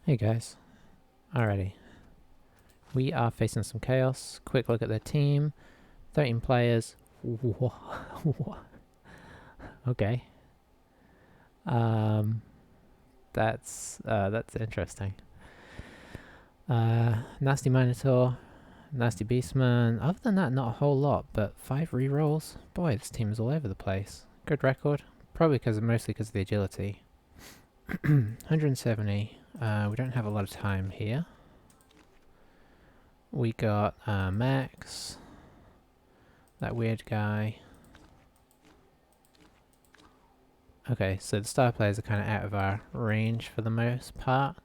Hey guys. Alrighty. We are facing some chaos. Quick look at their team. 13 players. Okay. Um, that's interesting. Nasty Minotaur, Nasty Beastman. Other than that, not a whole lot, but 5 rerolls. Boy, this team is all over the place. Good record. Probably mostly because of the agility. 170. We don't have a lot of time here. We got Max, that weird guy. Okay, so the star players are kind of out of our range for the most part.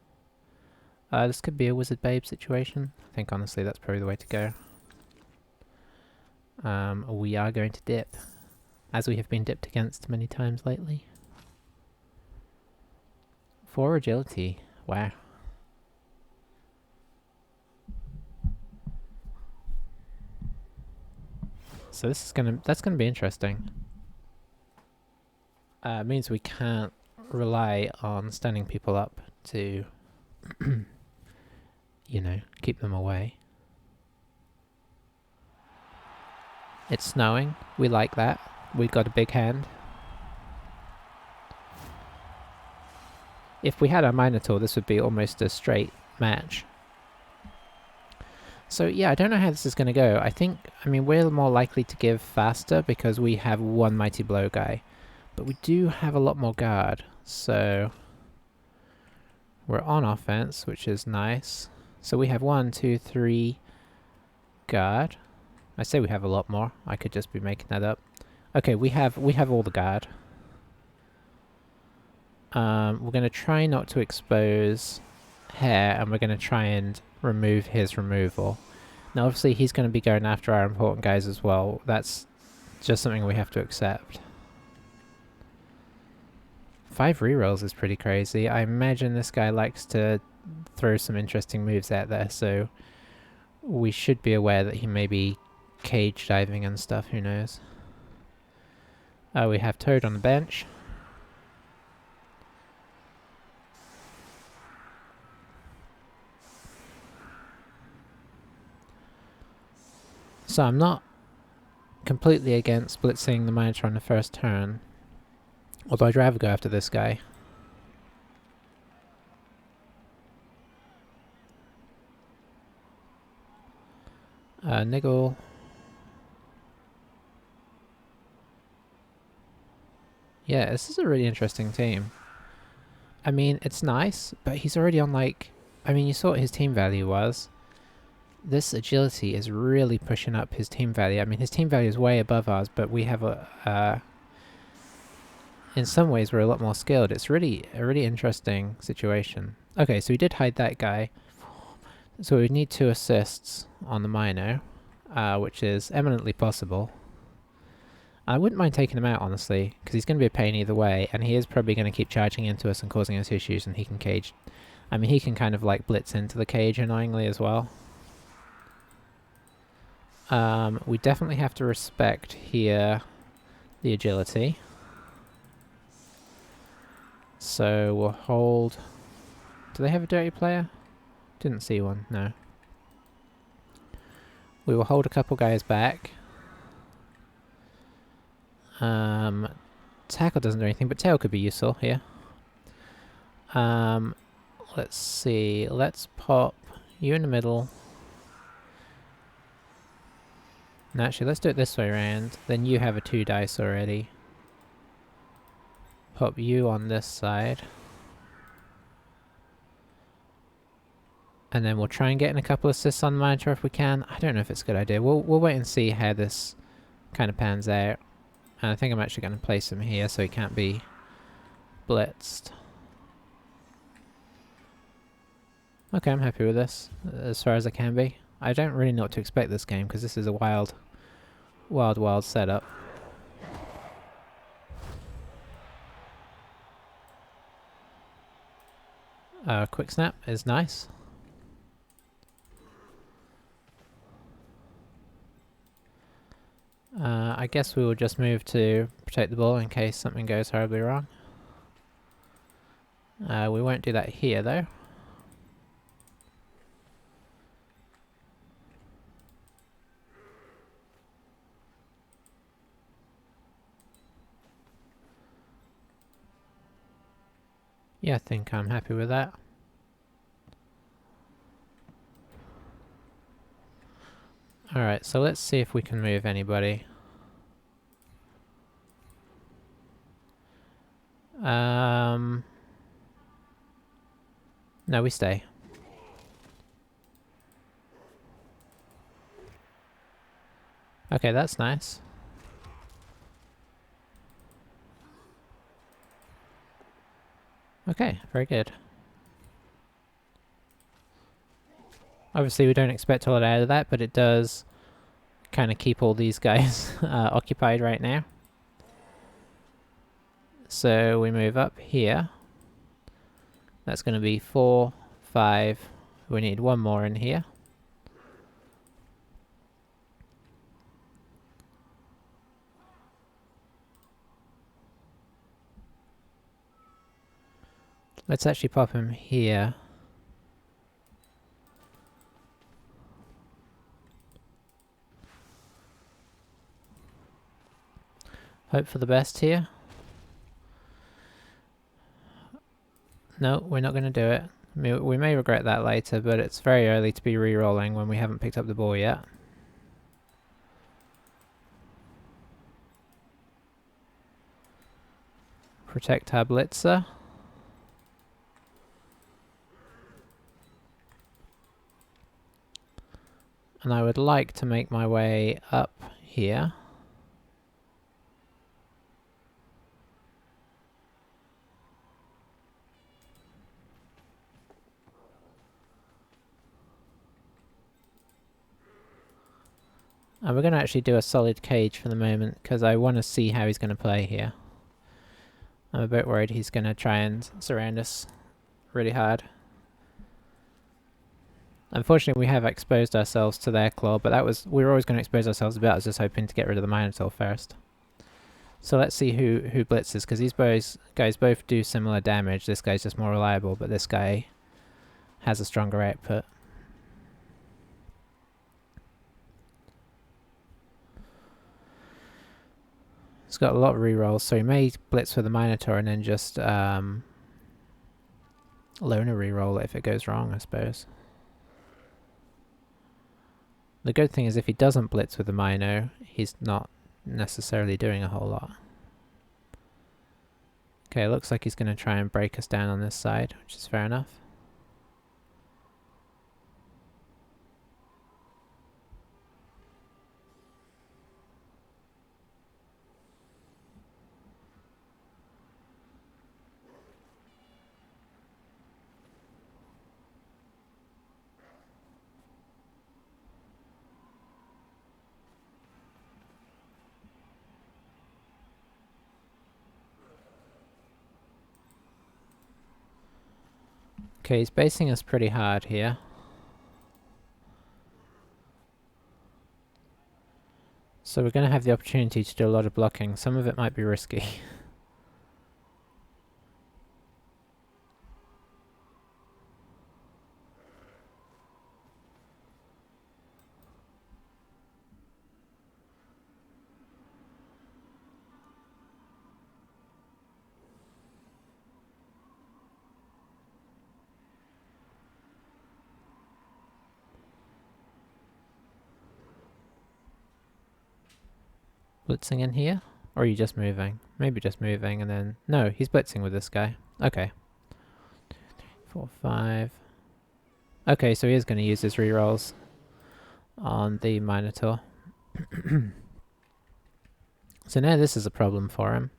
This could be a Wizard Babe situation. I think honestly that's probably the way to go. We are going to dip, as we have been dipped against many times lately. 4 agility, wow. So that's gonna be interesting. It means we can't rely on standing people up to, you know, keep them away. It's snowing. We like that. We've got a big hand. If we had our Minotaur, this would be almost a straight match. So yeah, I don't know how this is going to go. I mean, we're more likely to give faster because we have one Mighty Blow guy. But we do have a lot more guard, so we're on offense, which is nice. So we have 1, 2, 3 guard. I say we have a lot more. I could just be making that up. Okay, we have all the guard. We're going to try not to expose Hair, and we're going to try and remove his removal. Now obviously he's going to be going after our important guys as well. That's just something we have to accept. 5 rerolls is pretty crazy. I imagine this guy likes to throw some interesting moves out there, so we should be aware that he may be cage diving and stuff, who knows. We have Toad on the bench. So I'm not completely against blitzing the Minotaur on the first turn, although I'd rather go after this guy. Niggle. Yeah, this is a really interesting team. I mean, it's nice, but he's already on like... I mean, you saw what his team value was. This agility is really pushing up his team value. I mean, his team value is way above ours, but we have a... in some ways, we're a lot more skilled. It's really a really interesting situation. Okay, so we did hide that guy. So we need 2 assists on the Mino, which is eminently possible. I wouldn't mind taking him out, honestly, because he's going to be a pain either way, and he is probably going to keep charging into us and causing us issues, and he can cage... I mean, he can kind of like blitz into the cage annoyingly as well. We definitely have to respect here the agility. So we'll hold... Do they have a dirty player? Didn't see one, no. We will hold a couple guys back. Tackle doesn't do anything, but tail could be useful here. Let's see. Let's pop you in the middle. No, actually, let's do it this way around. Then you have a 2 dice already. Pop you on this side. And then we'll try and get in a couple assists on the Minotaur if we can. I don't know if it's a good idea. We'll wait and see how this kind of pans out. And I think I'm actually going to place him here so he can't be blitzed. Okay, I'm happy with this, as far as I can be. I don't really know what to expect this game, because this is a wild setup. Quick snap is nice. I guess we will just move to protect the ball in case something goes horribly wrong. We won't do that here though. Yeah, I think I'm happy with that. Alright, so let's see if we can move anybody. No, we stay. Okay, that's nice. Okay, very good. Obviously, we don't expect a lot out of that, but it does kind of keep all these guys occupied right now. So we move up here. That's going to be 4, 5. We need one more in here. Let's actually pop him here. Hope for the best here. No, we're not going to do it. We may regret that later, but it's very early to be re-rolling when we haven't picked up the ball yet. Protect our blitzer. And I would like to make my way up here. And we're going to actually do a solid cage for the moment, because I want to see how he's going to play here. I'm a bit worried he's going to try and surround us really hard. Unfortunately, we have exposed ourselves to their claw, but we were always going to expose ourselves a bit. I was just hoping to get rid of the Minotaur first. So let's see who blitzes, because these guys both do similar damage. This guy's just more reliable, but this guy has a stronger output. He's got a lot of rerolls, so he may blitz with the Minotaur and then just loner reroll it if it goes wrong, I suppose. The good thing is if he doesn't blitz with the Mino, he's not necessarily doing a whole lot. Okay, it looks like he's going to try and break us down on this side, which is fair enough. Okay, he's basing us pretty hard here. So we're going to have the opportunity to do a lot of blocking. Some of it might be risky. Blitzing in here? Or are you just moving? Maybe just moving and then... No, he's blitzing with this guy. Okay. 4, 5... Okay, so he is going to use his rerolls on the Minotaur. So now this is a problem for him.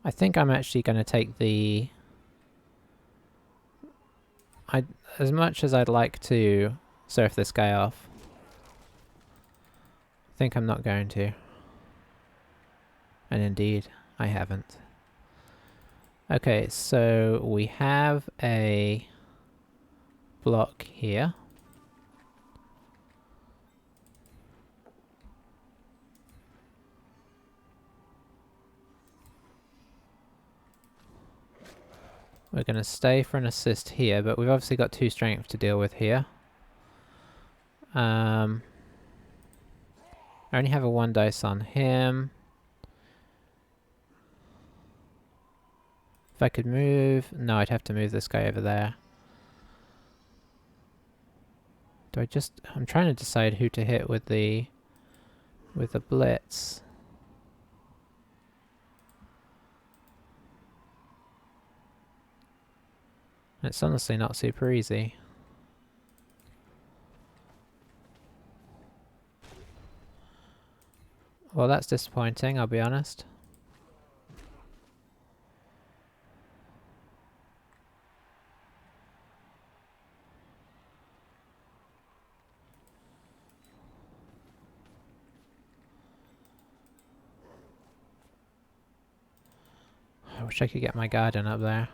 I think I'm actually going to take the... as much as I'd like to surf this guy off, I think I'm not going to. And indeed, I haven't. Okay, so we have a block here. We're going to stay for an assist here, but we've obviously got 2 strength to deal with here. I only have a 1 dice on him. If I could move... No, I'd have to move this guy over there. Do I just... I'm trying to decide who to hit with the blitz. It's honestly not super easy. Well, that's disappointing, I'll be honest. I wish I could get my garden up there.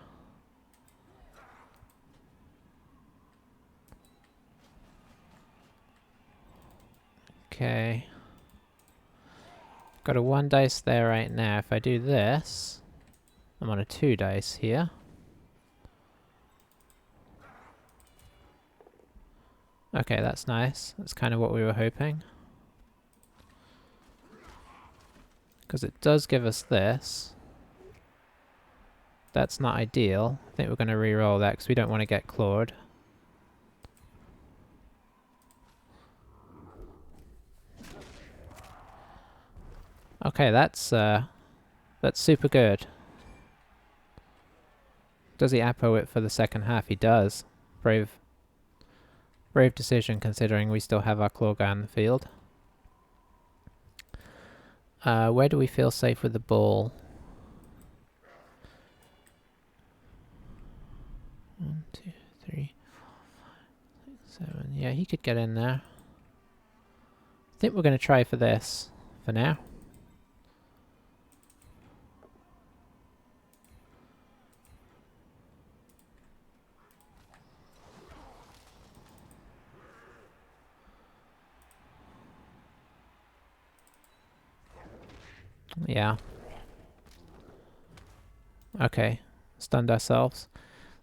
Okay. Got a 1 dice there right now. If I do this, I'm on a 2 dice here. Okay, that's nice. That's kind of what we were hoping. Because it does give us this. That's not ideal. I think we're going to re-roll that because we don't want to get clawed. Okay, that's super good. Does he Apo it for the second half? He does. Brave decision considering we still have our claw guy on the field. Where do we feel safe with the ball? 1, 2, 3, 4, 5, 6, 7. Yeah, he could get in there. I think we're going to try for this for now. Yeah. Okay. Stunned ourselves.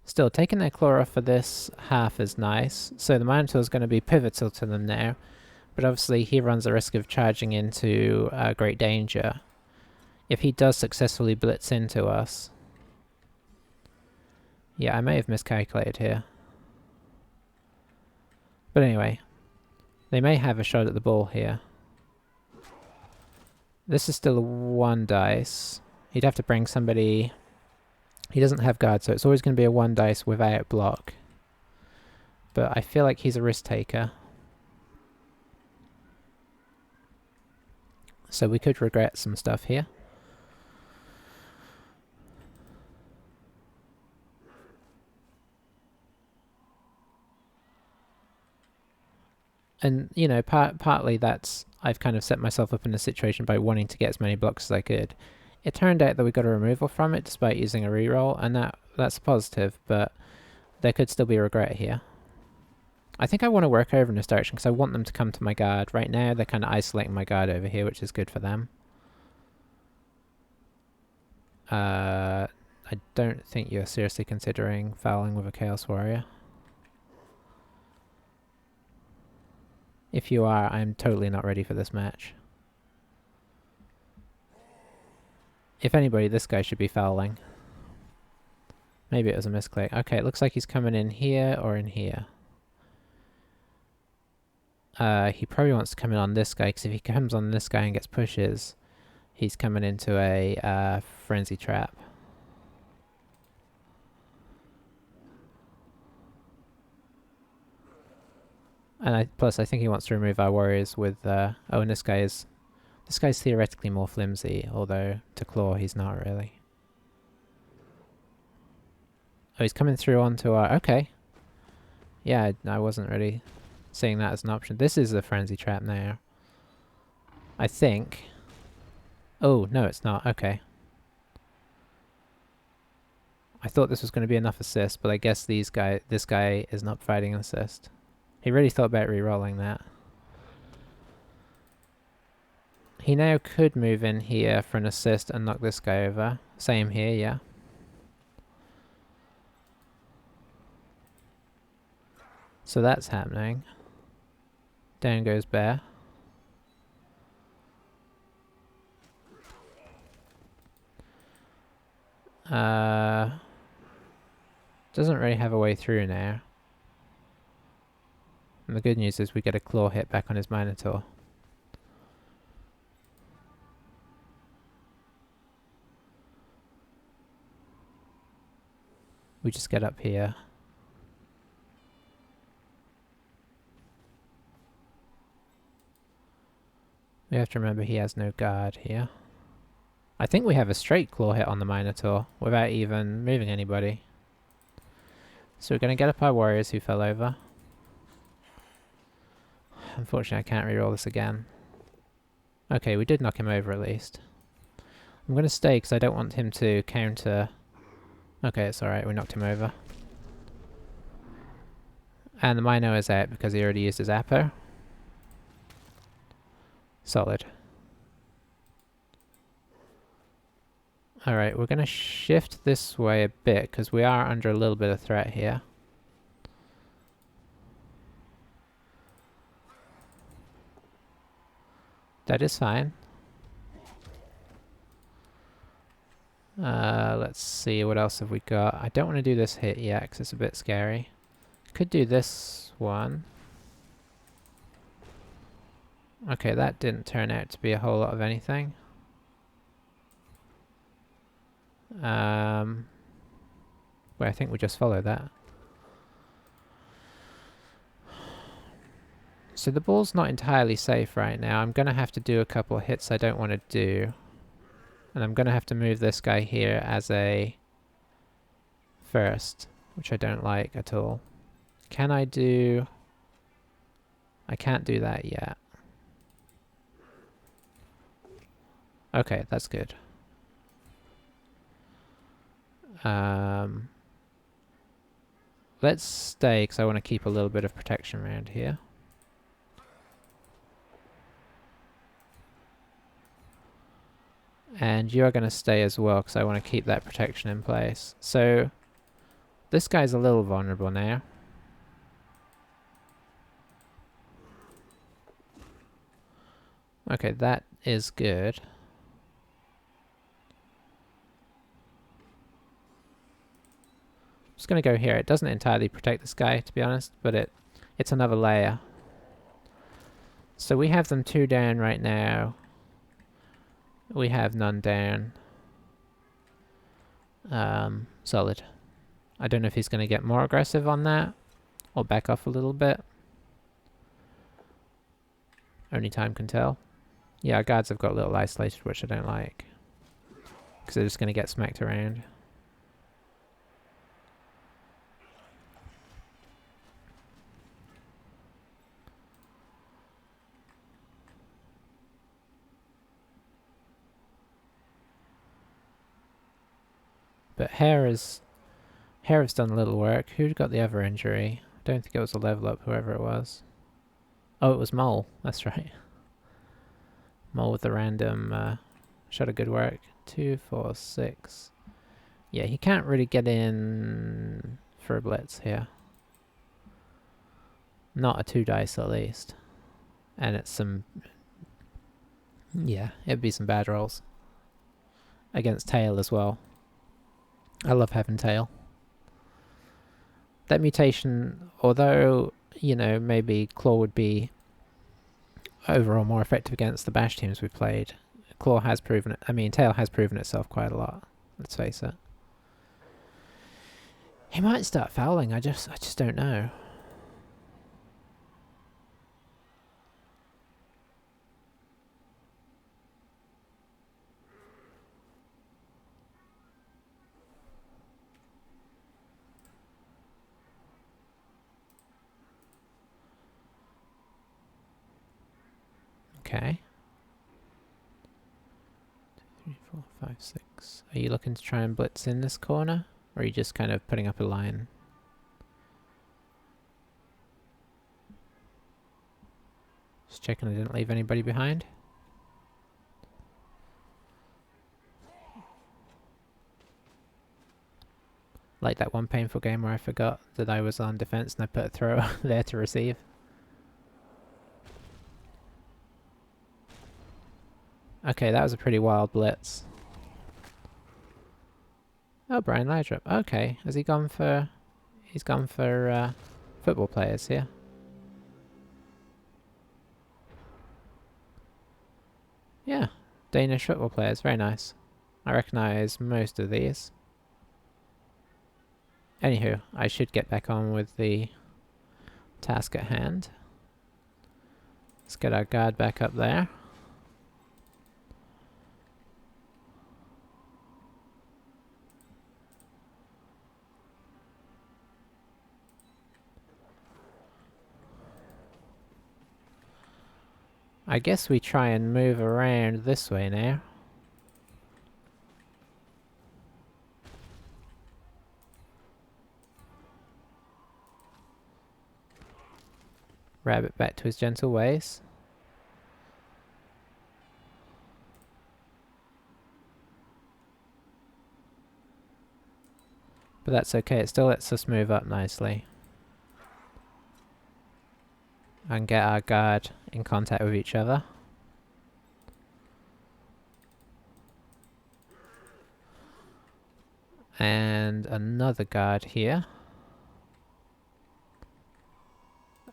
Still, taking their claw off for this half is nice. So the Minotaur is going to be pivotal to them now. But obviously he runs the risk of charging into great danger. If he does successfully blitz into us. Yeah, I may have miscalculated here. But anyway. They may have a shot at the ball here. This is still a 1 dice. He'd have to bring somebody... He doesn't have guard, so it's always going to be a 1 dice without block. But I feel like he's a risk taker. So we could regret some stuff here. And, you know, partly that's... I've kind of set myself up in a situation by wanting to get as many blocks as I could. It turned out that we got a removal from it despite using a reroll, and that's a positive, but there could still be regret here. I think I want to work over in this direction because I want them to come to my guard. Right now they're kind of isolating my guard over here, which is good for them. I don't think you're seriously considering fouling with a Chaos Warrior. If you are, I'm totally not ready for this match. If anybody, this guy should be fouling. Maybe it was a misclick. Okay, it looks like he's coming in here or in here. He probably wants to come in on this guy, because if he comes on this guy and gets pushes, he's coming into a frenzy trap. And plus I think he wants to remove our warriors with... oh, and this guy's theoretically more flimsy, although to claw he's not really. Oh, he's coming through onto our... Okay. Yeah, I wasn't really seeing that as an option. This is a frenzy trap now. I think. Oh, no it's not. Okay. I thought this was going to be enough assist, but I guess this guy is not providing an assist. He really thought about re-rolling that. He now could move in here for an assist and knock this guy over. Same here, yeah. So that's happening. Down goes Bear. Doesn't really have a way through now. And the good news is we get a claw hit back on his Minotaur. We just get up here. We have to remember he has no guard here. I think we have a straight claw hit on the Minotaur without even moving anybody. So we're going to get up our warriors who fell over. Unfortunately, I can't reroll this again. Okay, we did knock him over at least. I'm going to stay because I don't want him to counter. Okay, it's alright, we knocked him over. And the Mino is out because he already used his Appo. Solid. Alright, we're going to shift this way a bit because we are under a little bit of threat here. That is fine. Let's see, what else have we got? I don't want to do this hit yet because it's a bit scary. Could do this one. Okay, that didn't turn out to be a whole lot of anything. Well, I think we just follow that. So the ball's not entirely safe right now. I'm going to have to do a couple of hits I don't want to do. And I'm going to have to move this guy here as a first, which I don't like at all. Can I do... I can't do that yet. Okay, that's good. Let's stay because I want to keep a little bit of protection around here. And you're going to stay as well because I want to keep that protection in place. So this guy's a little vulnerable now. Okay, that is good. Just going to go here. It doesn't entirely protect this guy, to be honest, but it's another layer. So we have them 2 down right now. We have none down. Solid. I don't know if he's going to get more aggressive on that or back off a little bit. Only time can tell. Yeah, our guards have got a little isolated, which I don't like. Because they're just going to get smacked around. But Hare has done a little work. Who got the other injury? I don't think it was a level up, whoever it was. Oh, it was Mole. That's right. Mole with the random shot of good work. 2, 4, 6. Yeah, he can't really get in for a blitz here. Not a 2 dice at least. And it's some... Yeah, it'd be some bad rolls. Against Tail as well. I love having Tail. That mutation, although, you know, maybe Claw would be overall more effective against the bash teams we've played, Claw has proven it. I mean, Tail has proven itself quite a lot. Let's face it. He might start fouling. I just don't know. Okay. 2, 3, 4, 5, 6. Are you looking to try and blitz in this corner? Or are you just kind of putting up a line? Just checking I didn't leave anybody behind. Like that one painful game where I forgot that I was on defense and I put a throw there to receive. Okay, that was a pretty wild blitz. Oh, Brian Laudrup. Okay, has he gone for... He's gone for football players here. Yeah, Danish football players. Very nice. I recognise most of these. Anywho, I should get back on with the task at hand. Let's get our guard back up there. I guess we try and move around this way now. Rabbit back to his gentle ways. But that's okay, it still lets us move up nicely. And get our guard in contact with each other. And another guard here.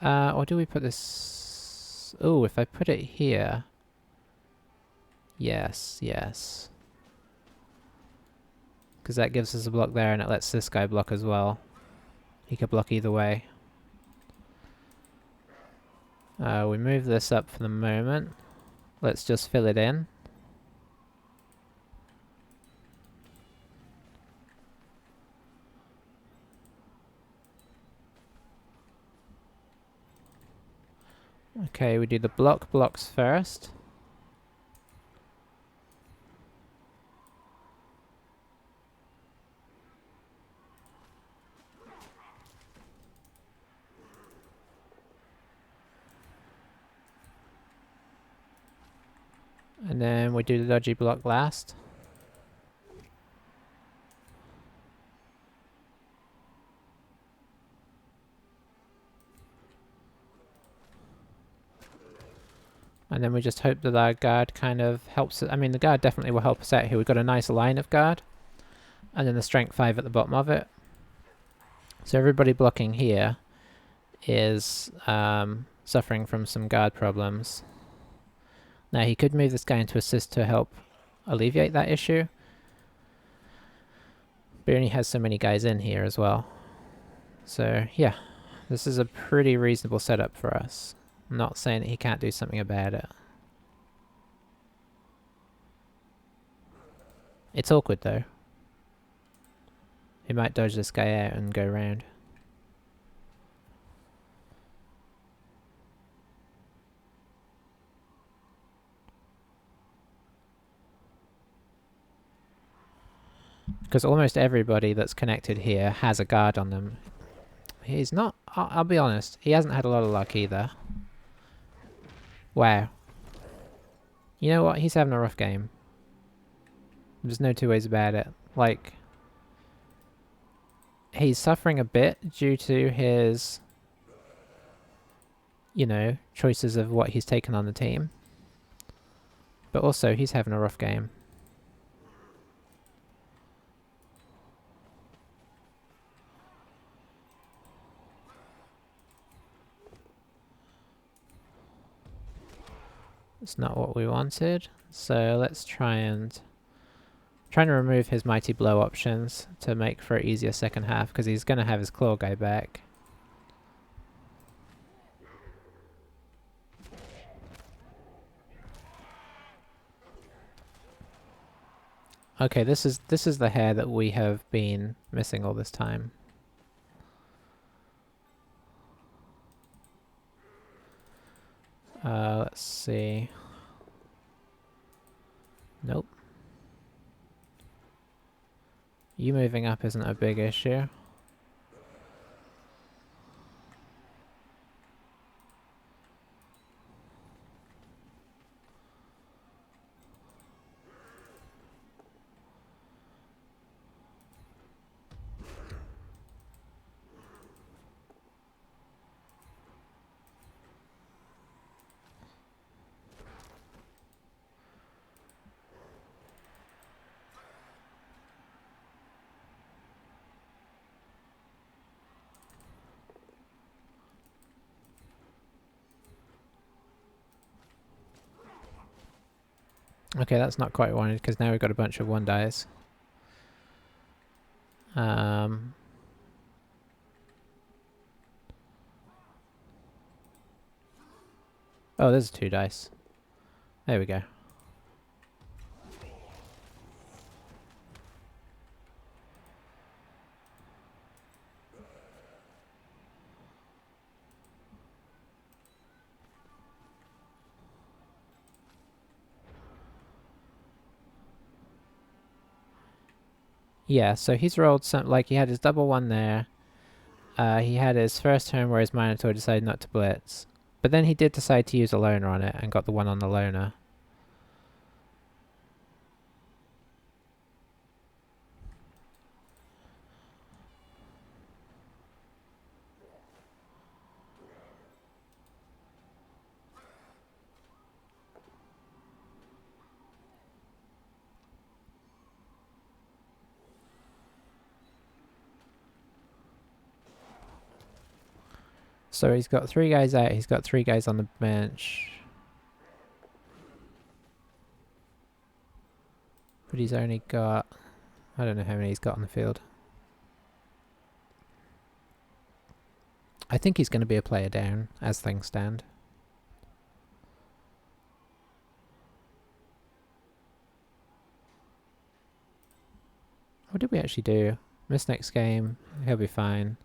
Or do we put this... Oh, if I put it here... Yes, yes. Because that gives us a block there and it lets this guy block as well. He could block either way. We move this up for the moment. Let's just fill it in. Okay, we do the blocks first. And then we do the dodgy block last. And then we just hope that our guard kind of helps it. I mean, the guard definitely will help us out here. We've got a nice line of guard. And then the strength 5 at the bottom of it. So everybody blocking here is suffering from some guard problems. Now he could move this guy into assist to help alleviate that issue. But he only has so many guys in here as well. So yeah, this is a pretty reasonable setup for us. I'm not saying that he can't do something about it. It's awkward though. He might dodge this guy out and go round. Because almost everybody that's connected here has a guard on them. He's not... I'll be honest, he hasn't had a lot of luck either. Wow. You know what? He's having a rough game. There's no two ways about it. Like, he's suffering a bit due to his, you know, choices of what he's taken on the team. But also, he's having a rough game. It's not what we wanted. So let's trying to remove his mighty blow options to make for an easier second half, because he's going to have his claw guy back. Okay, this is the hair that we have been missing all this time. Let's see. Nope. You moving up isn't a big issue. Okay, that's not quite what I wanted, because now we've got a bunch of 1-dies. Oh, there's 2 dice. There we go. Yeah, so he's rolled some, like he had his double 1 there. He had his first turn where his Minotaur decided not to blitz. But then he did decide to use a loner on it and got the 1 on the loner. So he's got 3 guys out, he's got 3 guys on the bench. But he's only got... I don't know how many he's got on the field. I think he's going to be a player down, as things stand. What did we actually do? Miss next game, he'll be fine.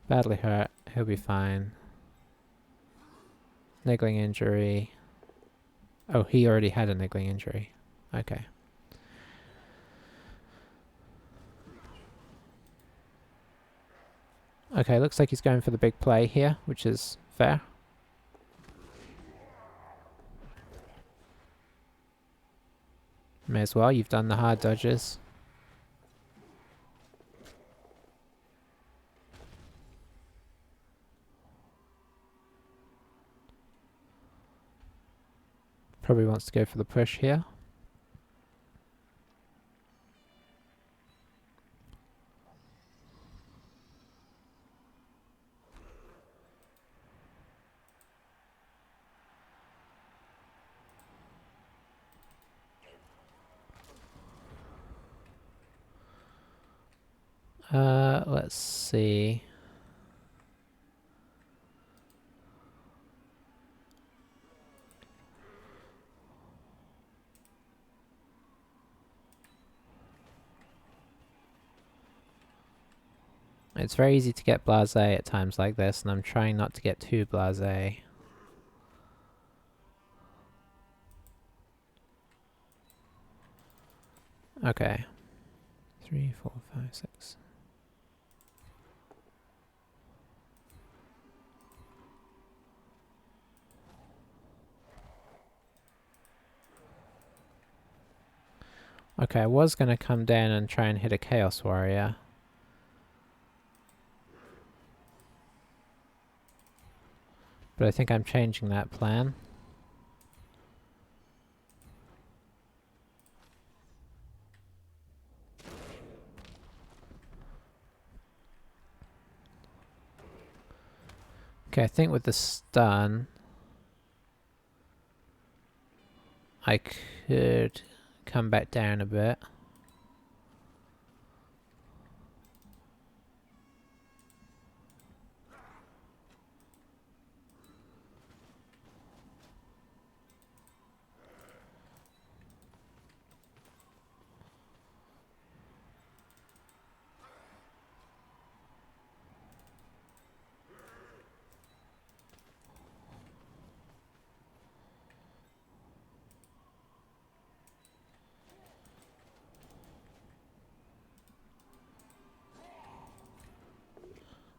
Badly hurt, he'll be fine. Niggling injury. Oh, he already had a niggling injury. Okay. Okay, looks like he's going for the big play here, which is fair. May as well, you've done the hard dodges. Probably wants to go for the push here. Let's see. It's very easy to get blasé at times like this, and I'm trying not to get too blasé. Okay. 3, 4, 5, 6. Okay, I was going to come down and try and hit a Chaos Warrior. But I think I'm changing that plan. Okay, I think with the stun, I could come back down a bit.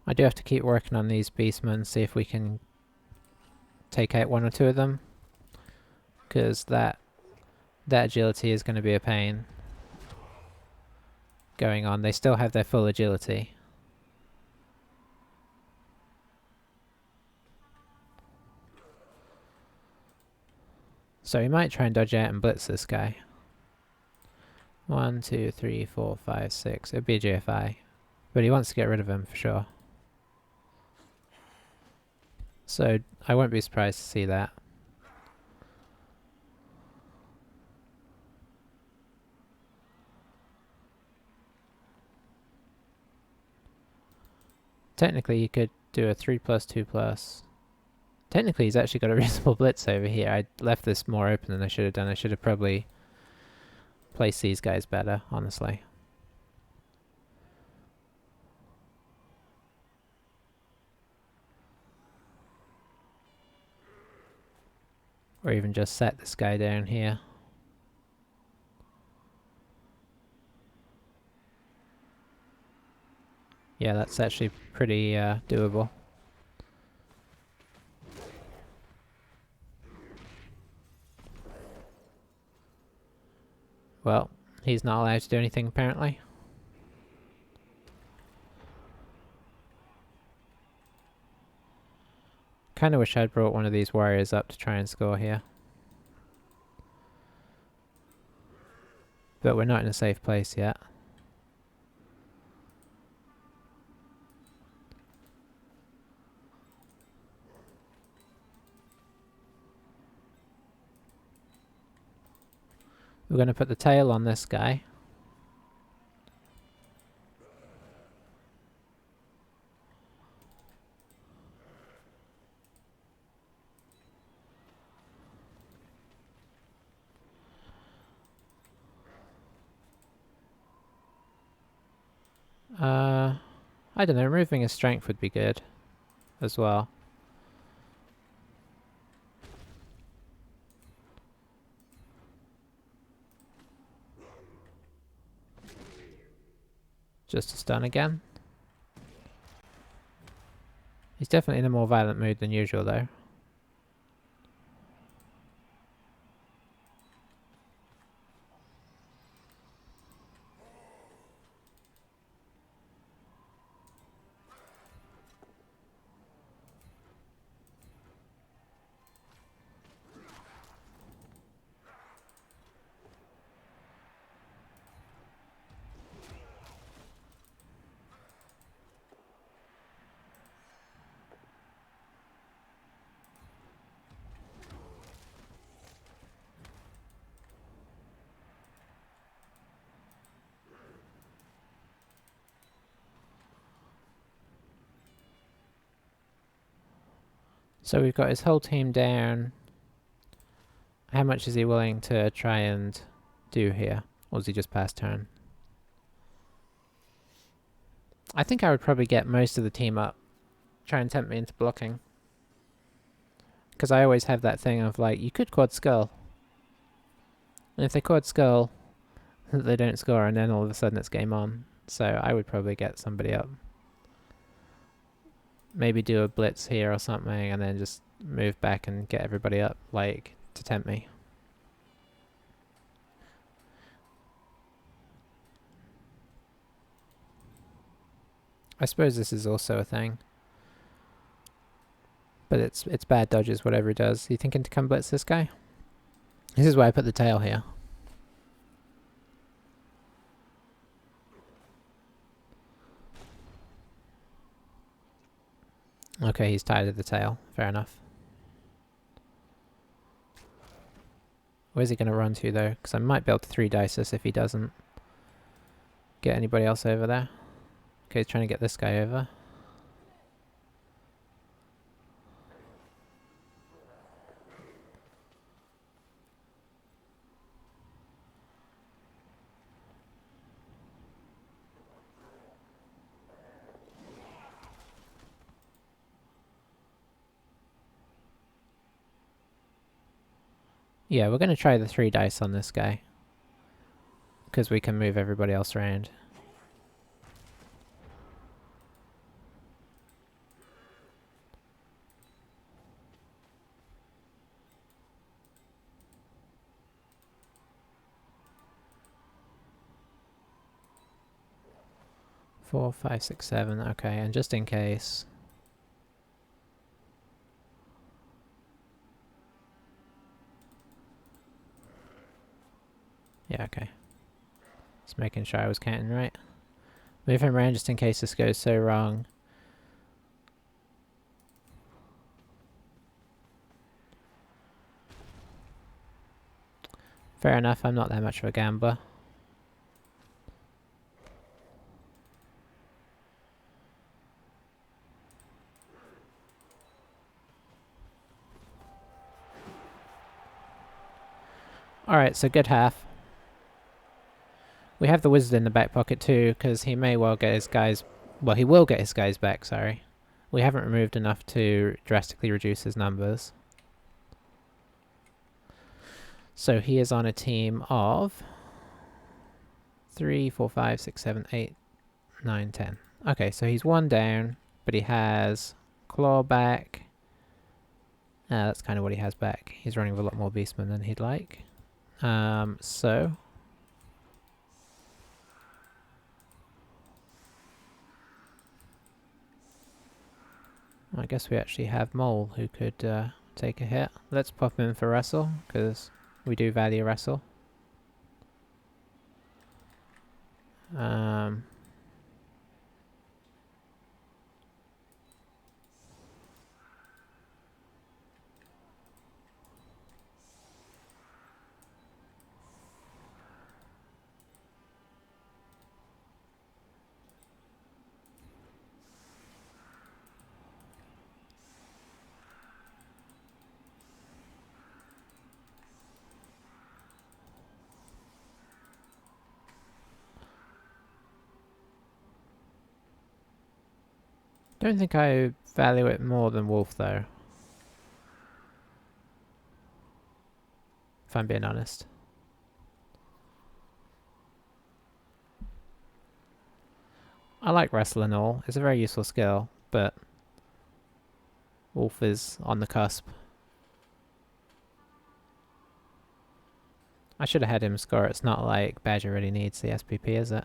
I do have to keep working on these beastmen, see if we can take out 1 or 2 of them. Because that agility is going to be a pain going on. They still have their full agility. So he might try and dodge out and blitz this guy. 1, 2, 3, 4, 5, 6. It'd be a GFI. But he wants to get rid of him for sure. So I won't be surprised to see that. Technically, you could do a 3+2+. Technically, he's actually got a reasonable blitz over here. I left this more open than I should have done. I should have probably placed these guys better, honestly. Or even just set this guy down here. Yeah, that's actually pretty doable. Well, he's not allowed to do anything apparently. Kinda wish I'd brought one of these warriors up to try and score here. But we're not in a safe place yet. We're going to put the tail on this guy. I don't know, removing his strength would be good as well. Just to stun again. He's definitely in a more violent mood than usual though. So we've got his whole team down. How much is he willing to try and do here? Or does he just pass turn? I think I would probably get most of the team up. Try and tempt me into blocking. Because I always have that thing of like, you could quad skull. And if they quad skull, they don't score and then all of a sudden it's game on. So I would probably get somebody up. Maybe do a blitz here or something and then just move back and get everybody up, like, to tempt me. I suppose this is also a thing. But it's bad dodges, whatever he does. You thinking to come blitz this guy? This is why I put the tail here. Okay, he's tired of the tail. Fair enough. Where's he going to run to, though? Because I might be able to 3-dice this if he doesn't get anybody else over there. Okay, he's trying to get this guy over. Yeah, we're going to try the 3-dice on this guy. Because we can move everybody else around. Four, 5, 6, 7. Okay, and just in case... Yeah, okay. Just making sure I was counting right. Move him around just in case this goes so wrong. Fair enough, I'm not that much of a gambler. Alright, so good half. We have the wizard in the back pocket too, because he may well get his guys... Well, he will get his guys back, sorry. We haven't removed enough to drastically reduce his numbers. So he is on a team of 3, 4, 5, 6, 7, 8, 9, 10. Okay, so he's one down, but he has claw back. That's kind of what he has back. He's running with a lot more beastmen than he'd like. So I guess we actually have Mole who could take a hit. Let's pop him in for wrestle, because we do value wrestle. Don't think I value it more than Wolf though, if I'm being honest. I like wrestle and all, it's a very useful skill, but Wolf is on the cusp. I should have had him score. It's not like Badger really needs the SPP, is it?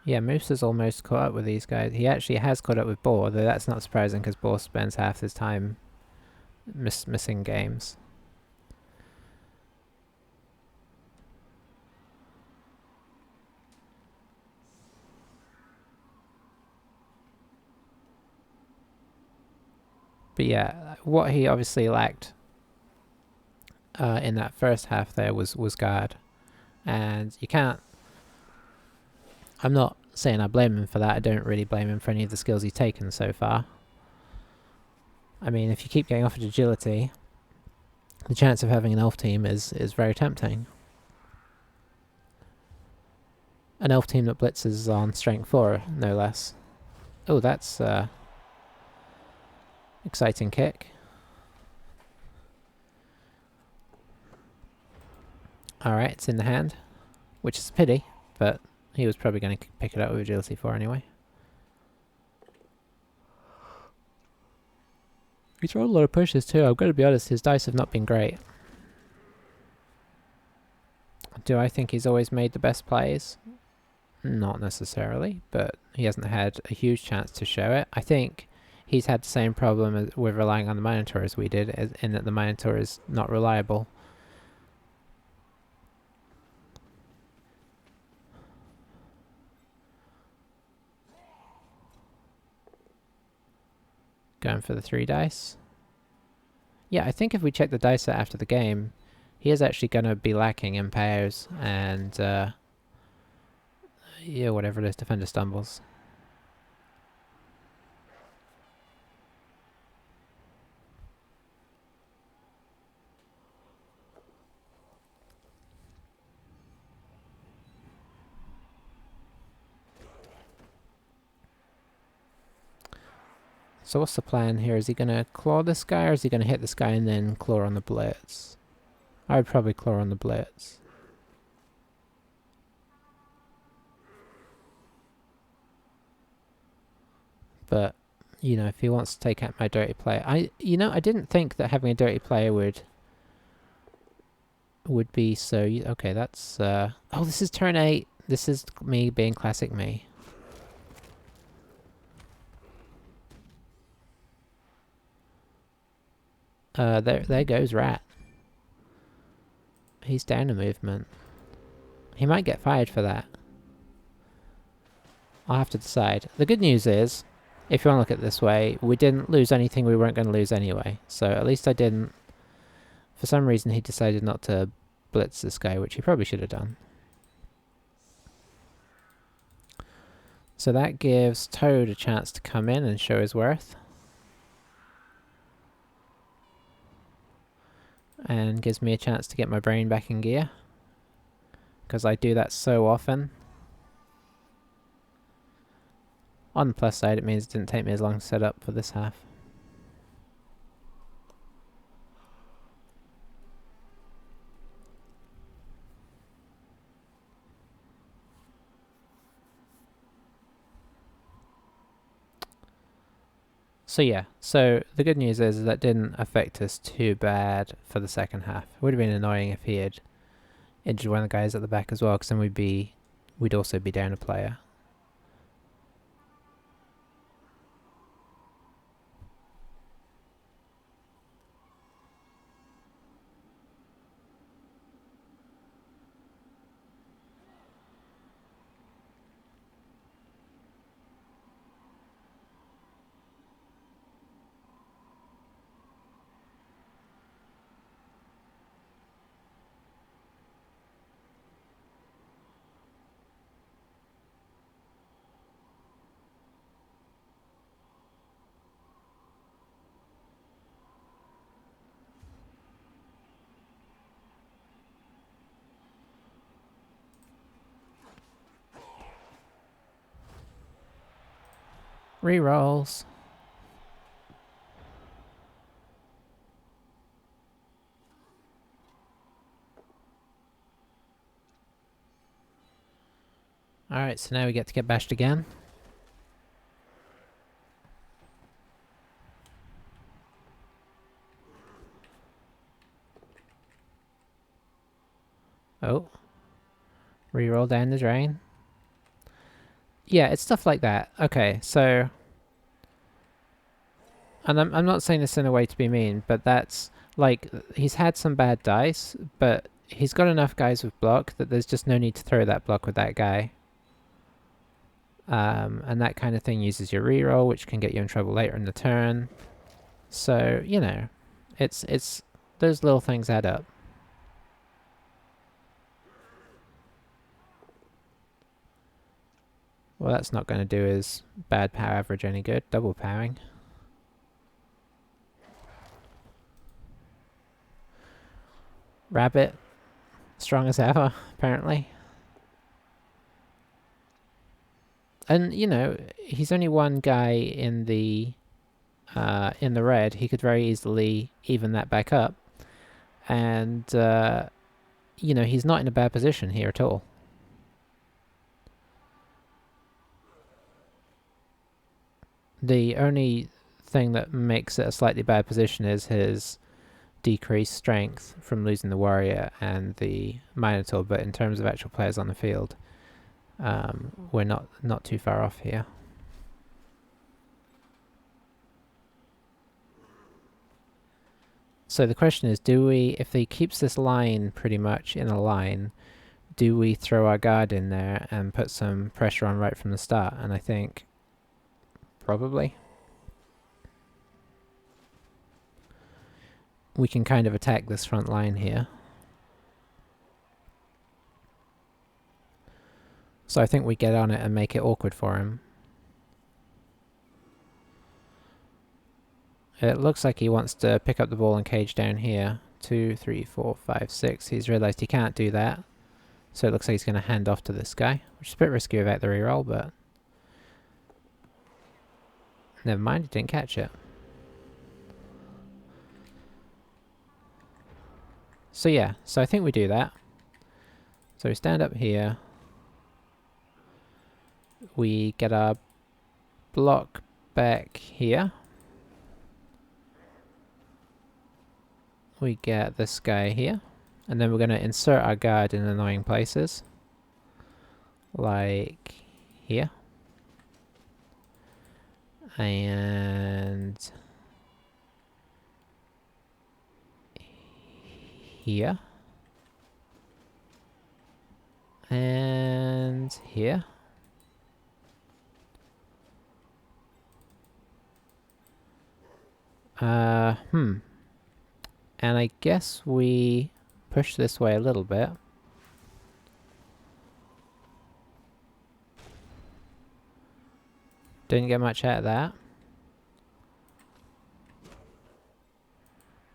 Yeah, Moose has almost caught up with these guys. He actually has caught up with Boar, though that's not surprising because Boar spends half his time missing games. But yeah, what he obviously lacked in that first half there was guard. And you can't... I'm not saying I blame him for that. I don't really blame him for any of the skills he's taken so far. I mean, if you keep getting offered agility, the chance of having an elf team is very tempting. An elf team that blitzes on strength 4, no less. Oh, that's exciting kick. Alright, it's in the hand, which is a pity, but he was probably going to pick it up with agility 4 anyway. He's rolled a lot of pushes too. I've got to be honest, his dice have not been great. Do I think he's always made the best plays? Not necessarily, but he hasn't had a huge chance to show it. I think he's had the same problem with relying on the Minotaur as we did, in that the Minotaur is not reliable. Going for the 3 dice. Yeah, I think if we check the dice set after the game, he is actually going to be lacking in pairs and yeah, whatever it is, defender stumbles. So what's the plan here? Is he going to claw this guy, or is he going to hit this guy and then claw on the blitz? I would probably claw on the blitz. But, you know, if he wants to take out my dirty player... I didn't think that having a dirty player would be so... Okay, that's... oh, this is turn 8. This is me being classic me. There goes Rat. He's down a movement. He might get fired for that. I'll have to decide. The good news is, if you want to look at it this way, we didn't lose anything we weren't going to lose anyway. So at least I didn't... For some reason he decided not to blitz this guy, which he probably should have done. So that gives Toad a chance to come in and show his worth. And gives me a chance to get my brain back in gear. Because I do that so often. On the plus side, it means it didn't take me as long to set up for this half. So yeah, so the good news is that didn't affect us too bad for the second half. It would have been annoying if he had injured one of the guys at the back as well, because then we'd also be down a player. Rerolls. Alright, so now we get to get bashed again. Oh. Reroll down the drain. Yeah, it's stuff like that. Okay, so... And I'm not saying this in a way to be mean, but that's... Like, he's had some bad dice, but he's got enough guys with block that there's just no need to throw that block with that guy. And that kind of thing uses your reroll, which can get you in trouble later in the turn. So, you know, it's those little things add up. Well, that's not going to do his bad power average any good. Double powering. Rabbit, strong as ever, apparently. And, you know, he's only one guy in the red. He could very easily even that back up. And, you know, he's not in a bad position here at all. The only thing that makes it a slightly bad position is his decreased strength from losing the warrior and the minotaur, but in terms of actual players on the field, we're not too far off here. So the question is, do we, if he keeps this line pretty much in a line, do we throw our guard in there and put some pressure on right from the start? And I think probably. We can kind of attack this front line here. So I think we get on it and make it awkward for him. It looks like he wants to pick up the ball and cage down here. 2, 3, 4, 5, 6. He's realised he can't do that. So it looks like he's going to hand off to this guy, which is a bit risky without the reroll, but... Never mind, he didn't catch it. So yeah, so I think we do that. So we stand up here. We get our block back here. We get this guy here. And then we're going to insert our guard in annoying places. Like here. And... here. And here. And I guess we push this way a little bit. Didn't get much out of that.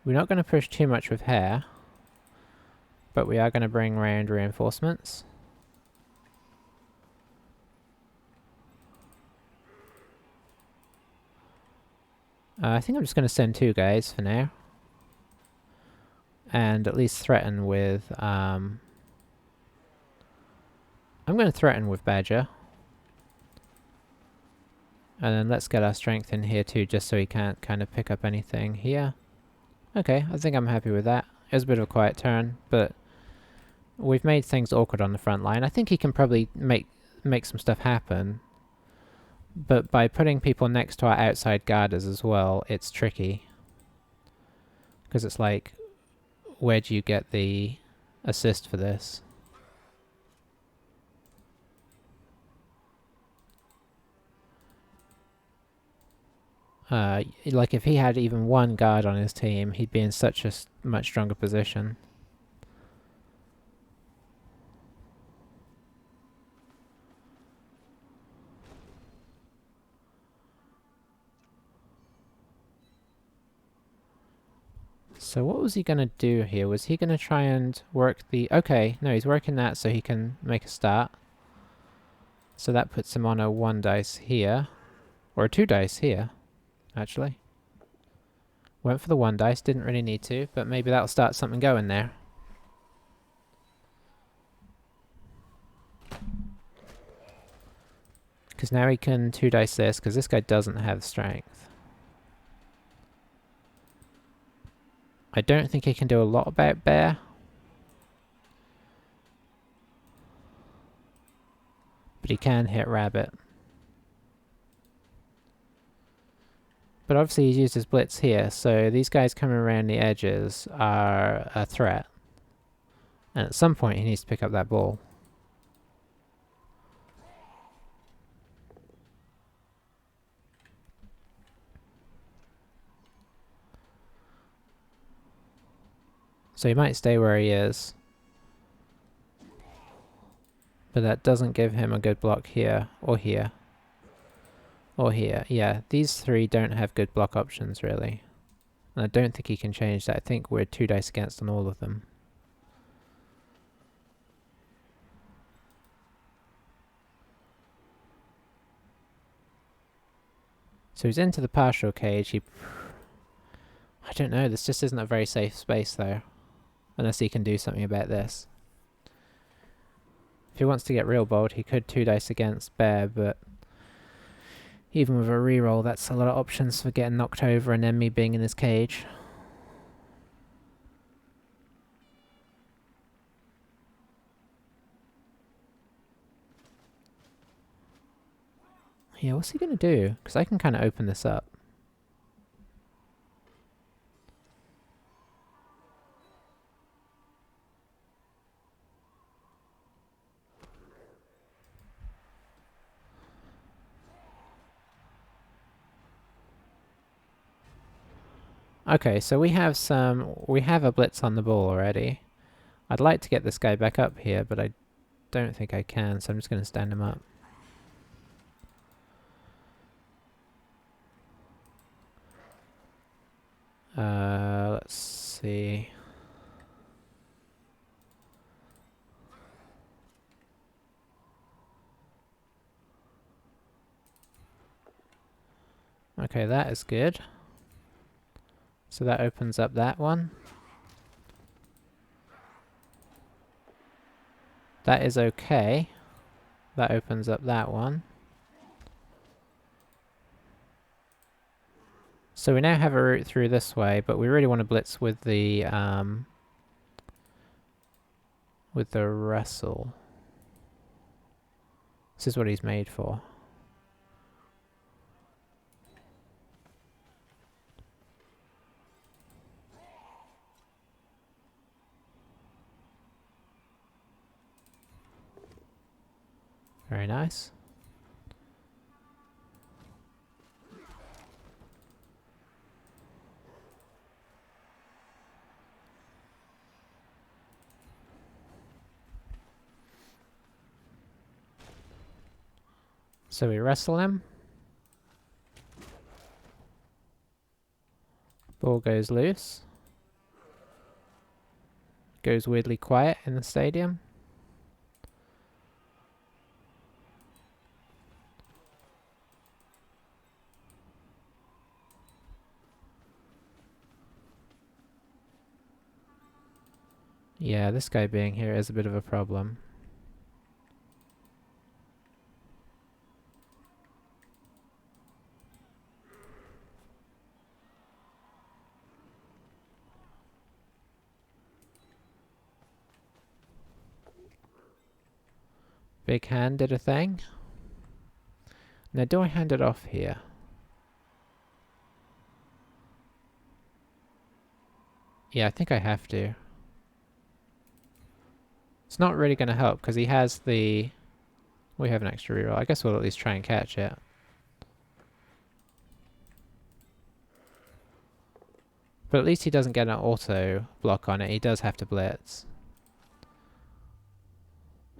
We're not going to push too much with hair, but we are going to bring round reinforcements. I think I'm just going to send 2 guys for now. And at least threaten with... I'm going to threaten with Badger. And then let's get our strength in here too, just so he can't kind of pick up anything here. Okay, I think I'm happy with that. It was a bit of a quiet turn, but we've made things awkward on the front line. I think he can probably make some stuff happen. But by putting people next to our outside guarders as well, it's tricky. Because it's like, where do you get the assist for this? Like if he had even 1 guard on his team, he'd be in such a much stronger position. So what was he going to do here? Was he going to try and work the... Okay, no, he's working that so he can make a start. So that puts him on a 1 dice here. Or a 2 dice here, actually. Went for the 1 dice, didn't really need to, but maybe that'll start something going there. Because now he can 2 dice this, because this guy doesn't have strength. I don't think he can do a lot about bear. But he can hit rabbit. But obviously he's used his blitz here, so these guys coming around the edges are a threat. And at some point he needs to pick up that ball. So he might stay where he is. But that doesn't give him a good block here, or here. Or here. Yeah, these 3 don't have good block options, really. And I don't think he can change that. I think we're 2 dice against on all of them. So he's into the partial cage. I don't know, this just isn't a very safe space, though. Unless he can do something about this. If he wants to get real bold, he could 2 dice against bear, but even with a reroll, that's a lot of options for getting knocked over and then me being in his cage. Yeah, what's he going to do? Because I can kind of open this up. Okay, so we have a blitz on the ball already. I'd like to get this guy back up here, but I don't think I can, so I'm just going to stand him up. Let's see. Okay, that is good. So that opens up that one. That is okay. That opens up that one. So we now have a route through this way, but we really want to blitz with the wrestle. This is what he's made for. Very nice. So we wrestle him. Ball goes loose. Goes weirdly quiet in the stadium. Yeah, this guy being here is a bit of a problem. Big hand did a thing. Now do I hand it off here? Yeah, I think I have to. It's not really going to help because he has the... We have an extra reroll. I guess we'll at least try and catch it. But at least he doesn't get an auto block on it. He does have to blitz.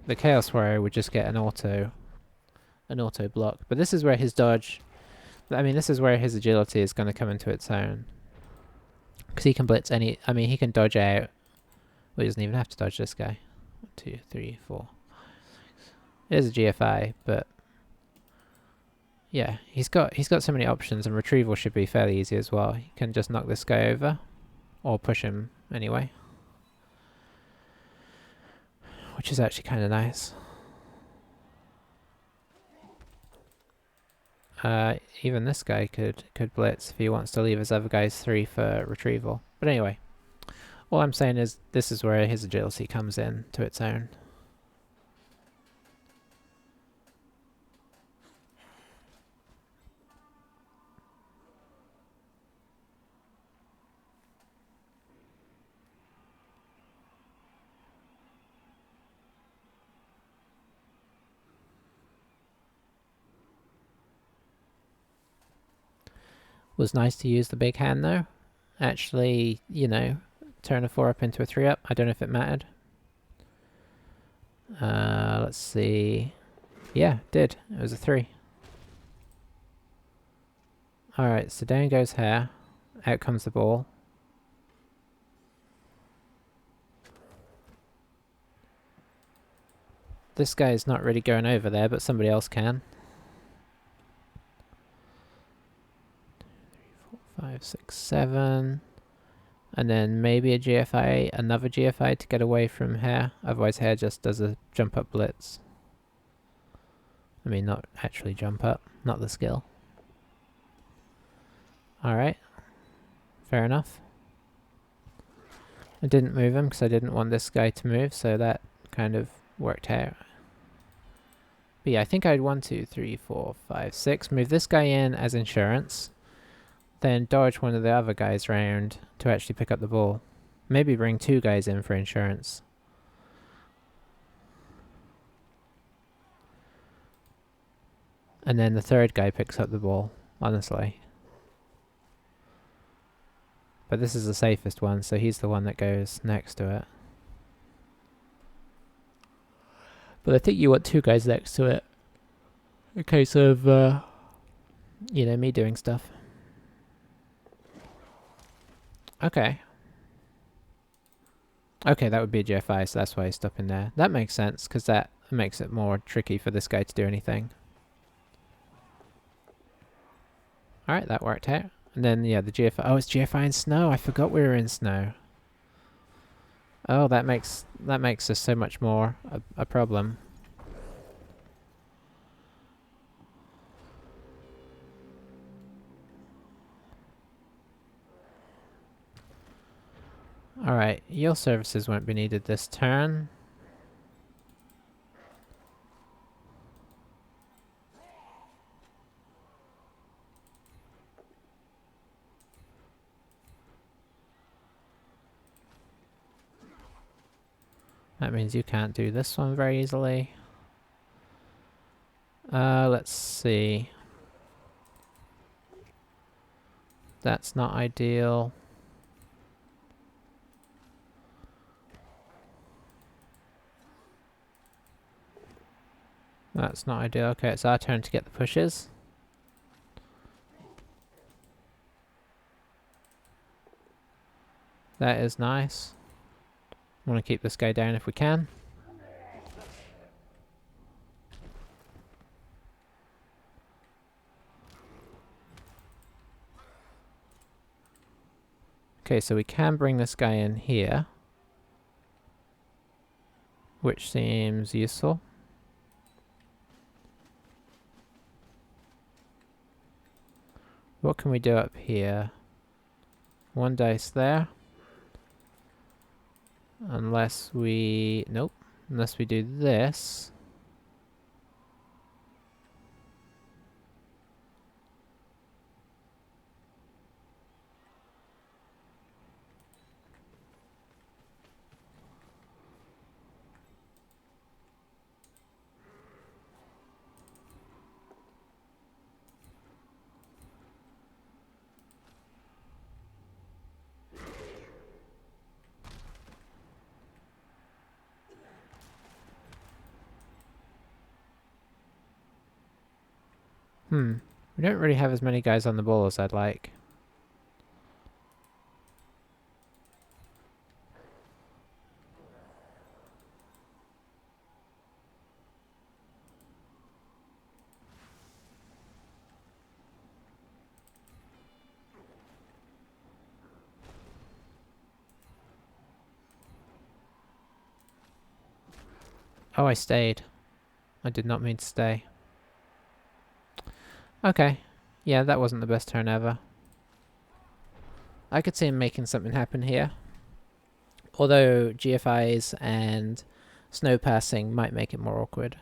The Chaos Warrior would just get an auto block. But this is where his dodge... I mean, this is where his agility is going to come into its own. Because he can blitz any... I mean, he can dodge out... Well, he doesn't even have to dodge this guy. 1, 2, 3, 4. It is a GFI, but... Yeah, he's got so many options, and retrieval should be fairly easy as well. He can just knock this guy over. Or push him, anyway. Which is actually kind of nice. Even this guy could blitz if he wants to leave his other guys 3 for retrieval. But anyway, all I'm saying is this is where his agility comes in to its own. Was nice to use the big hand though. Actually, you know, turn a 4 up into a 3 up. I don't know if it mattered. Let's see. Yeah, it did. It was a 3. Alright, so down goes Hare. Out comes the ball. This guy is not really going over there, but somebody else can. 3, 4, 5, 6, 7. And then maybe a GFI, another GFI to get away from Hare. Otherwise Hare just does a jump up blitz. I mean, not actually jump up, not the skill. Alright. Fair enough. I didn't move him because I didn't want this guy to move, so that kind of worked out. But yeah, I think I'd 1, 2, 3, 4, 5, 6. Move this guy in as insurance. Then dodge one of the other guys round to actually pick up the ball. Maybe bring 2 guys in for insurance. And then the 3rd guy picks up the ball, honestly. But this is the safest one, so he's the one that goes next to it. But I think you want 2 guys next to it. In case of, you know, me doing stuff. Okay. Okay, that would be a GFI, so that's why he's stopping there. That makes sense, because that makes it more tricky for this guy to do anything. Alright, that worked out. And then, yeah, the GFI... Oh, it's GFI in snow! I forgot we were in snow. Oh, that makes this so much more a problem. Alright, your services won't be needed this turn. That means you can't do this one very easily. Let's see. That's not ideal. That's not ideal. Okay, it's our turn to get the pushes. That is nice. Want to keep this guy down if we can. Okay, so we can bring this guy in here, which seems useful. What can we do up here? One dice there. Unless we... Nope. Unless we do this. We don't really have as many guys on the ball as I'd like. Oh, I stayed. I did not mean to stay. Okay. Yeah, that wasn't the best turn ever. I could see him making something happen here. Although GFIs and snow passing might make it more awkward.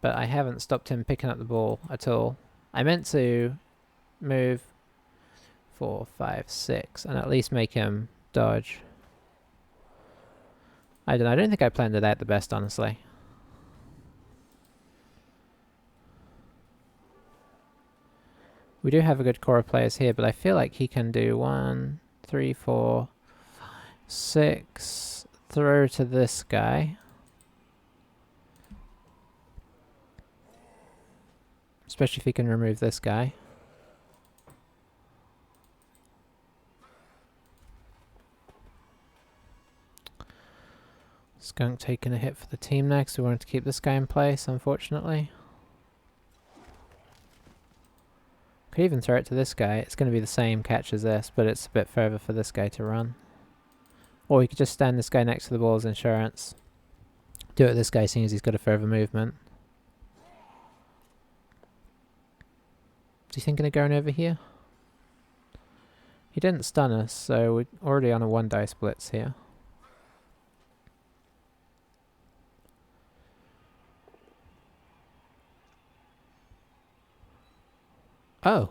But I haven't stopped him picking up the ball at all. I meant to move 4, 5, 6 and at least make him dodge. I don't think I planned it out the best, honestly. We do have a good core of players here, but I feel like he can do 1, 3, 4, 6. Throw to this guy. Especially if he can remove this guy. Skunk taking a hit for the team next. We wanted to keep this guy in place, unfortunately. Could even throw it to this guy. It's going to be the same catch as this, but it's a bit further for this guy to run. Or we could just stand this guy next to the ball as insurance. Do it this guy, seeing as he's got a further movement. Is he thinking of going over here? He didn't stun us, so we're already on a 1 dice blitz here. Oh.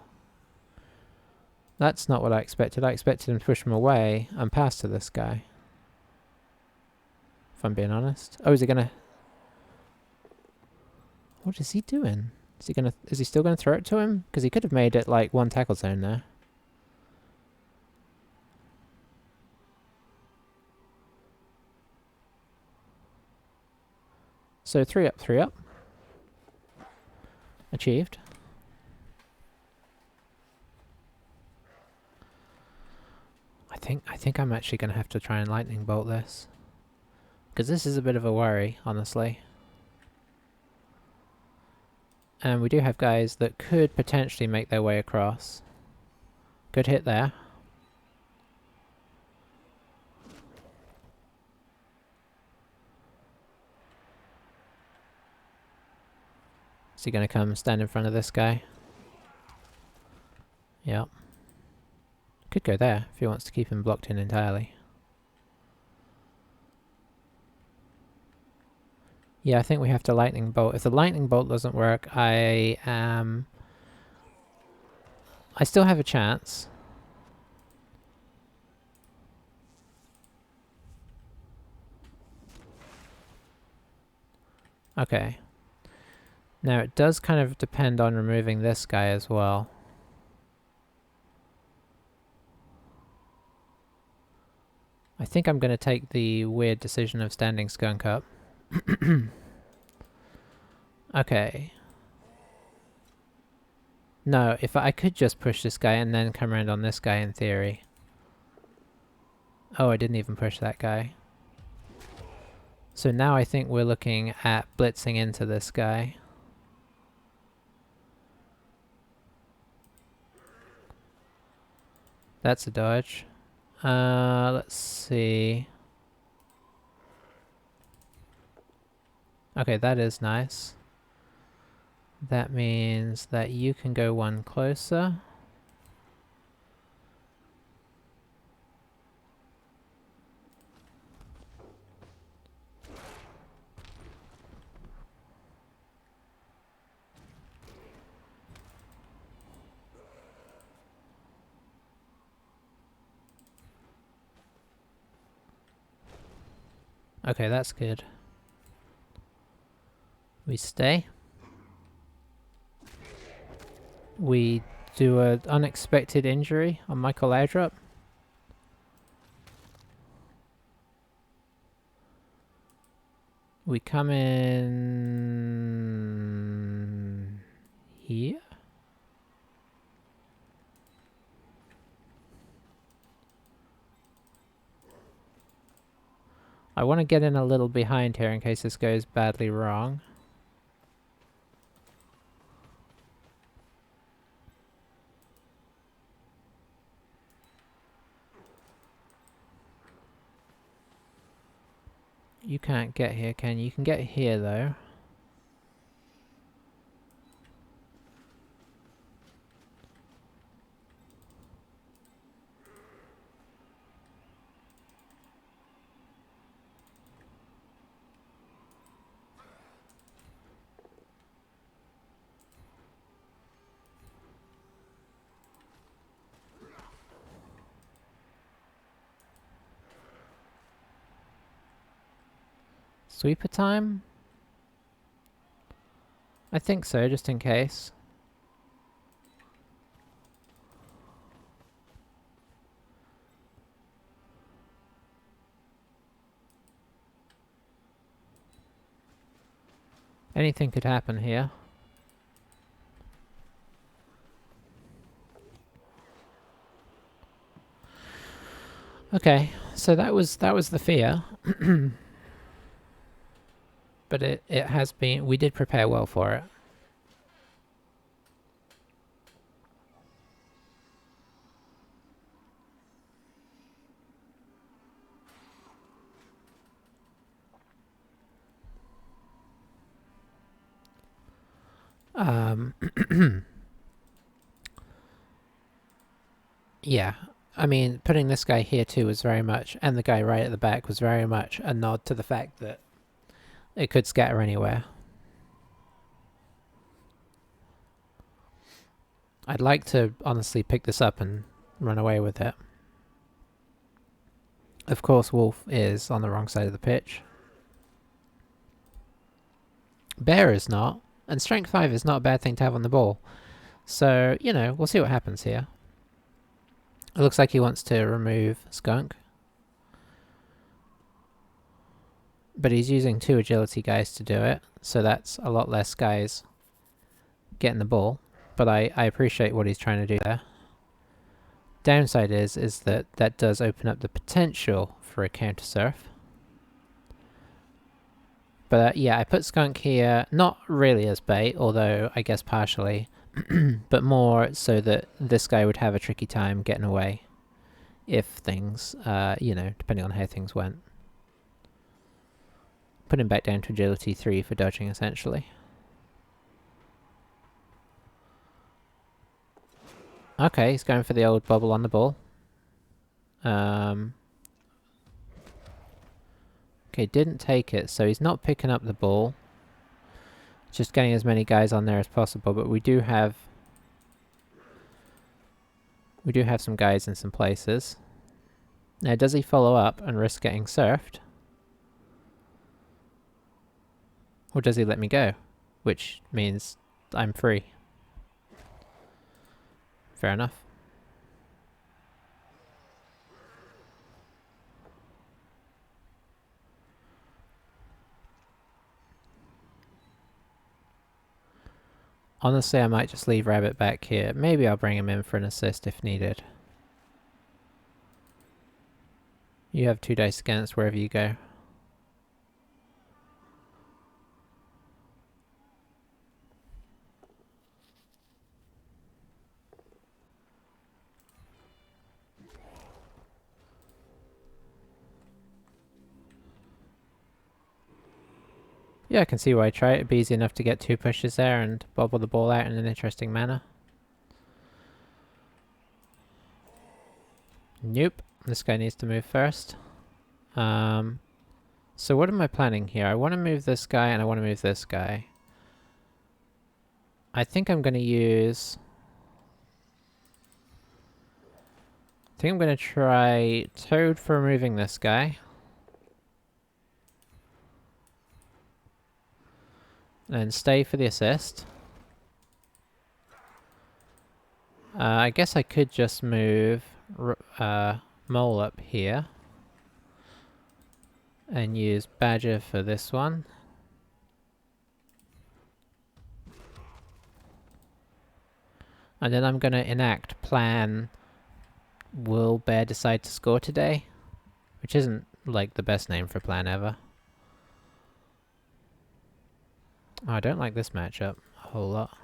That's not what I expected. I expected him to push him away and pass to this guy. If I'm being honest. Oh, is he gonna... What is he doing? Is he still gonna throw it to him? Because he could have made it like 1 tackle zone there. So 3 up, 3 up. Achieved. I think I'm actually going to have to try and lightning bolt this. Because this is a bit of a worry, honestly. And we do have guys that could potentially make their way across. Good hit there. Is he going to come stand in front of this guy? Yep. Could go there if he wants to keep him blocked in entirely. Yeah, I think we have to lightning bolt. If the lightning bolt doesn't work, I still have a chance. Okay. Now it does kind of depend on removing this guy as well. I think I'm going to take the weird decision of standing Skunk up. Okay. No, if I could just push this guy and then come around on this guy in theory. Oh, I didn't even push that guy. So now I think we're looking at blitzing into this guy. That's a dodge. Let's see. Okay, that is nice. That means that you can go one closer. Okay, that's good. We stay. We do an unexpected injury on Michael Laudrup. We come in here. I want to get in a little behind here in case this goes badly wrong. You can't get here, can you? You can get here, though. Sweeper time? I think so, just in case. Anything could happen here. Okay, so that was the fear. But it has been, we did prepare well for it. Yeah, I mean, putting this guy here too was very much, and the guy right at the back was very much a nod to the fact that it could scatter anywhere. I'd like to honestly pick this up and run away with it. Of course, Wolf is on the wrong side of the pitch. Bear is not, and Strength 5 is not a bad thing to have on the ball. So, you know, we'll see what happens here. It looks like he wants to remove Skunk. But he's using 2 agility guys to do it, so that's a lot less guys getting the ball. But I appreciate what he's trying to do there. Downside is that does open up the potential for a counter surf. But yeah, I put Skunk here, not really as bait, although I guess partially, but more so that this guy would have a tricky time getting away if things, you know, depending on how things went. Put him back down to agility 3 for dodging, essentially. Okay, he's going for the old bubble on the ball. Okay, didn't take it, so he's not picking up the ball. Just getting as many guys on there as possible, but we do have some guys in some places. Now, does he follow up and risk getting surfed? Or does he let me go? Which means I'm free. Fair enough. Honestly, I might just leave Rabbit back here. Maybe I'll bring him in for an assist if needed. You have 2 dice against wherever you go. Yeah, I can see why I try it. It'd be easy enough to get 2 pushes there and bobble the ball out in an interesting manner. Nope. This guy needs to move first. So what am I planning here? I want to move this guy and I want to move this guy. I think I'm going to use... I think I'm going to try Toad for removing this guy. And stay for the assist. I guess I could just move Mole up here. And use Badger for this one. And then I'm going to enact plan Will Bear decide to score today? Which isn't like the best name for plan ever. Oh, I don't like this matchup a whole lot.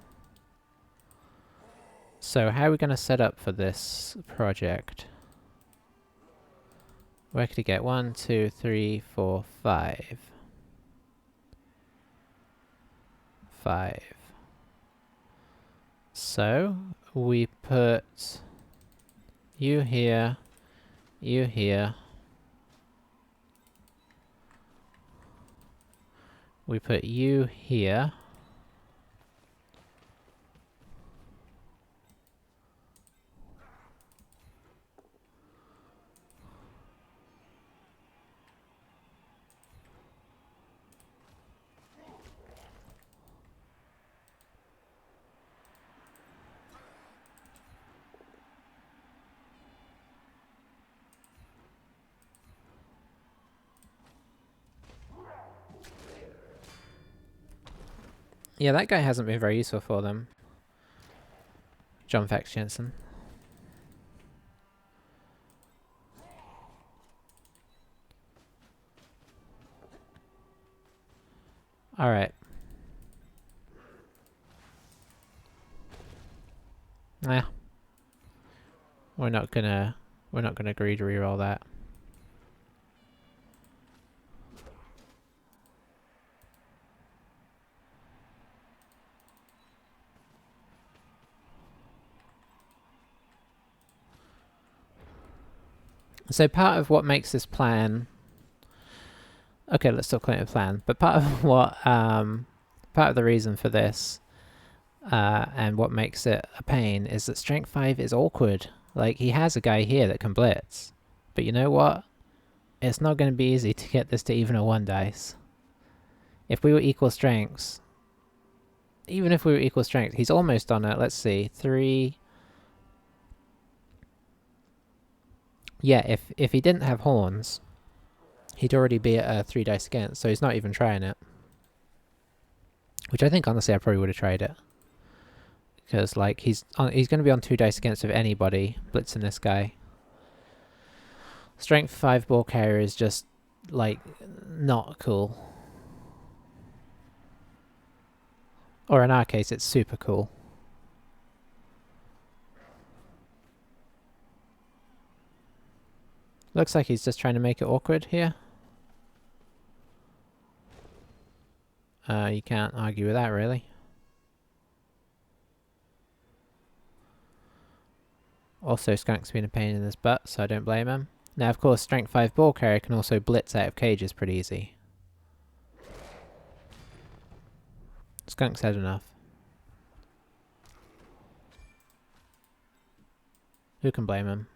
So how are we going to set up for this project? Where could he get? 1, 2, 3, 4, 5. 5. So we put you here, you here. We put you here. Yeah, that guy hasn't been very useful for them. John Fax Jensen. Alright. Nah. We're not gonna agree to reroll that. So part of what makes this plan... Okay, let's stop calling it a plan. But part of what... part of the reason for this, and what makes it a pain, is that Strength 5 is awkward. Like, he has a guy here that can blitz. But you know what? It's not going to be easy to get this to even a 1 dice. If we were equal strengths... Even if we were equal strength, he's almost on it. Let's see. 3... Yeah, if he didn't have horns, he'd already be at a 3 dice against, so he's not even trying it. Which I think, honestly, I probably would have tried it. Because, like, he's going to be on 2 dice against of anybody blitzing this guy. Strength 5 ball carrier is just, like, not cool. Or in our case, it's super cool. Looks like he's just trying to make it awkward here. You can't argue with that, really. Also, Skunk's been a pain in his butt, so I don't blame him. Now, of course, Strength 5 ball carrier can also blitz out of cages pretty easy. Skunk's had enough. Who can blame him?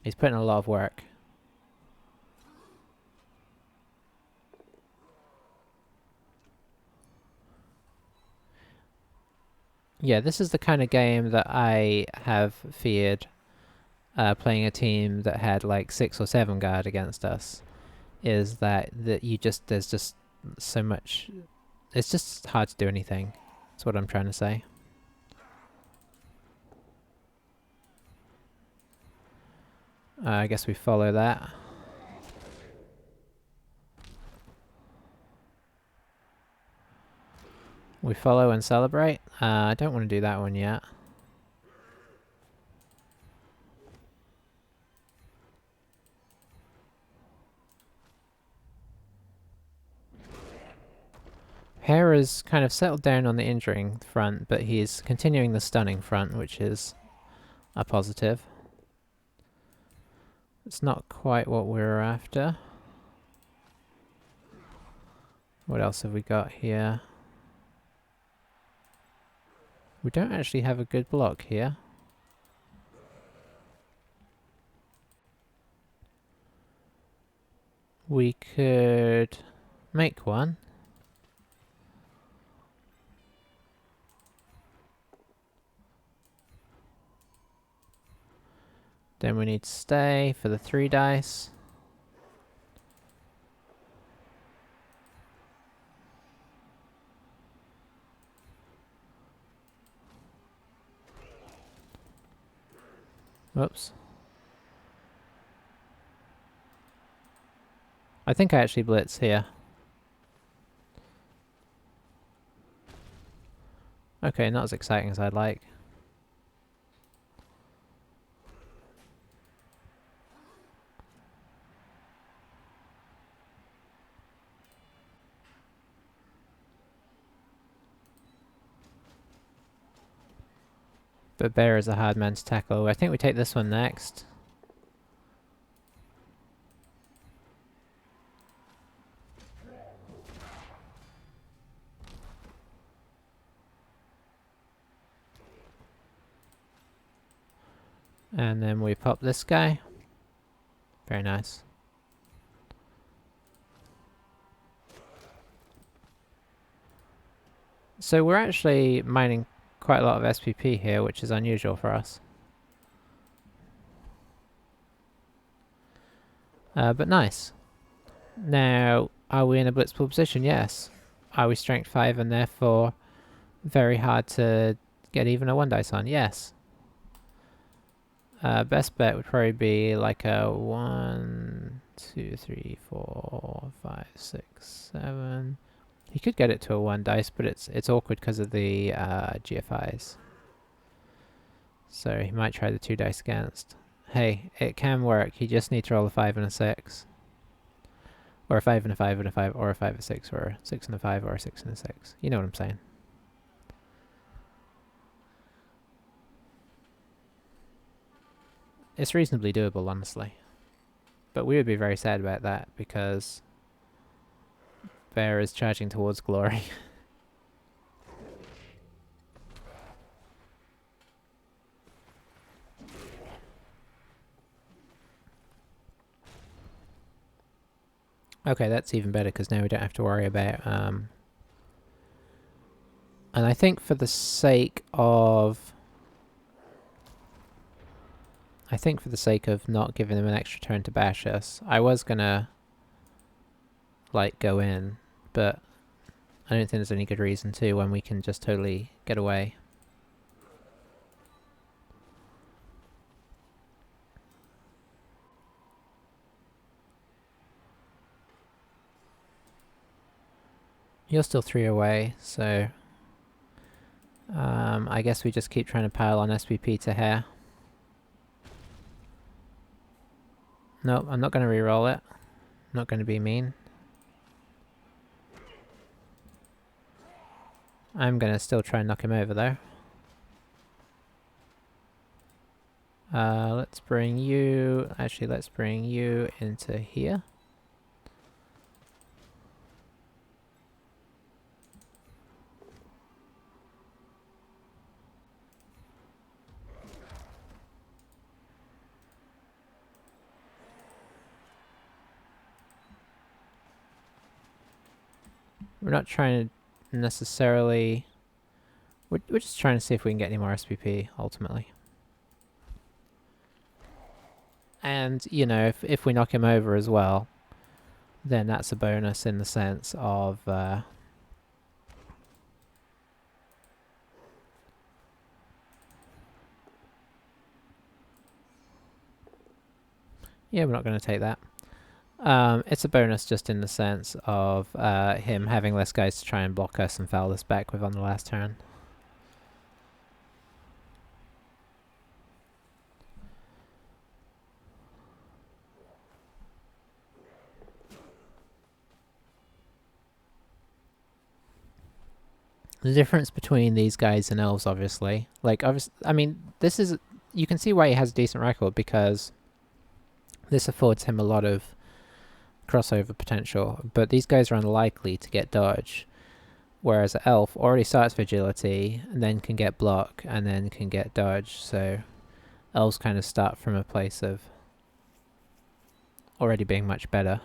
He's putting a lot of work. Yeah, this is the kind of game that I have feared playing a team that had like 6 or 7 guard against us. Is that there's just so much... It's just hard to do anything. That's what I'm trying to say. I guess we follow that. We follow and celebrate. I don't want to do that one yet. Hare has kind of settled down on the injuring front, but he's continuing the stunning front, which is a positive. It's not quite what we were after. What else have we got here? We don't actually have a good block here. We could make one. Then we need to stay for the 3 dice. Whoops. I think I actually blitz here. Okay, not as exciting as I'd like. But Bear is a hard man to tackle. I think we take this one next. And then we pop this guy. Very nice. So we're actually mining quite a lot of SPP here, which is unusual for us. But nice. Now, are we in a blitzpool position? Yes. Are we strength 5 and therefore very hard to get even a 1 dice on? Yes. Best bet would probably be like a 1, 2, 3, 4, 5, 6, 7. He could get it to a 1 dice, but it's awkward because of the GFIs. So he might try the 2 dice against. Hey, it can work. You just need to roll a 5 and a 6. Or a 5 and a 5 and a 5, or a 5 and a 6, or a 6 and a 5, or a 6 and a 6. You know what I'm saying. It's reasonably doable, honestly. But we would be very sad about that, because Bear is charging towards glory. Okay, that's even better, because now we don't have to worry about... And I think for the sake of... not giving them an extra turn to bash us, I was gonna, like, go in, but I don't think there's any good reason to when we can just totally get away. You're still 3 away, so... I guess we just keep trying to pile on SPP to Hare. Nope, I'm not going to re-roll it. I'm not going to be mean. I'm going to still try and knock him over though. Let's bring you... Actually, let's bring you into here. We're not trying to necessarily... We're just trying to see if we can get any more SPP, ultimately. And, you know, if we knock him over as well, then that's a bonus in the sense of... Yeah, we're not going to take that. It's a bonus just in the sense of him having less guys to try and block us and foul us back with on the last turn. The difference between these guys and elves, obviously, I mean, this is, you can see why he has a decent record, because this affords him a lot of crossover potential, but these guys are unlikely to get dodge, whereas an elf already starts with agility, and then can get block, and then can get dodge, so elves kind of start from a place of already being much better.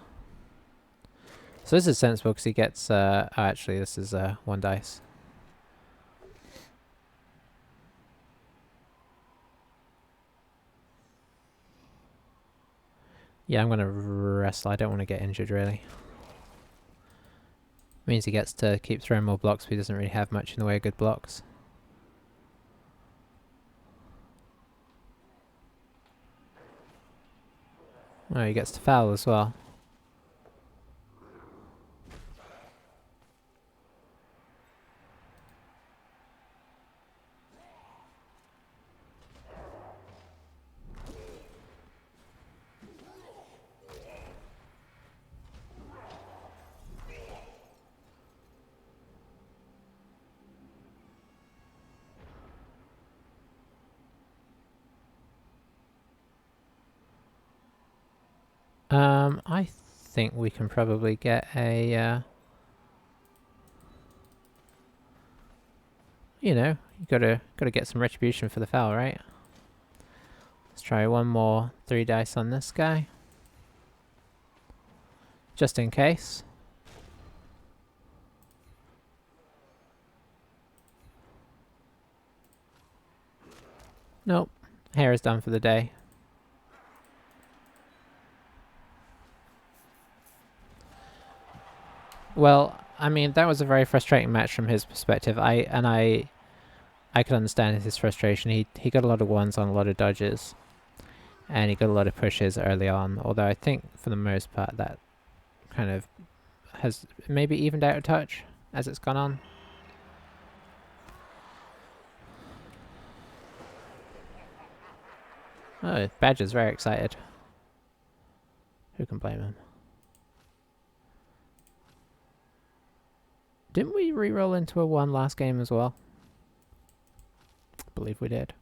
So this is sensible, because he gets, oh, actually this is 1 dice. Yeah, I'm going to wrestle. I don't want to get injured, really. Means he gets to keep throwing more blocks, but he doesn't really have much in the way of good blocks. Oh, he gets to foul as well. I think we can probably get a, you know, you gotta get some retribution for the foul, right? Let's try one more 3 dice on this guy. Just in case. Nope. Hair is done for the day. Well, I mean, that was a very frustrating match from his perspective. I could understand his frustration. He got a lot of ones on a lot of dodges, and he got a lot of pushes early on. Although I think for the most part that kind of has maybe evened out a touch as it's gone on. Oh, Badger's very excited. Who can blame him? Didn't we re-roll into a 1 last game as well? I believe we did.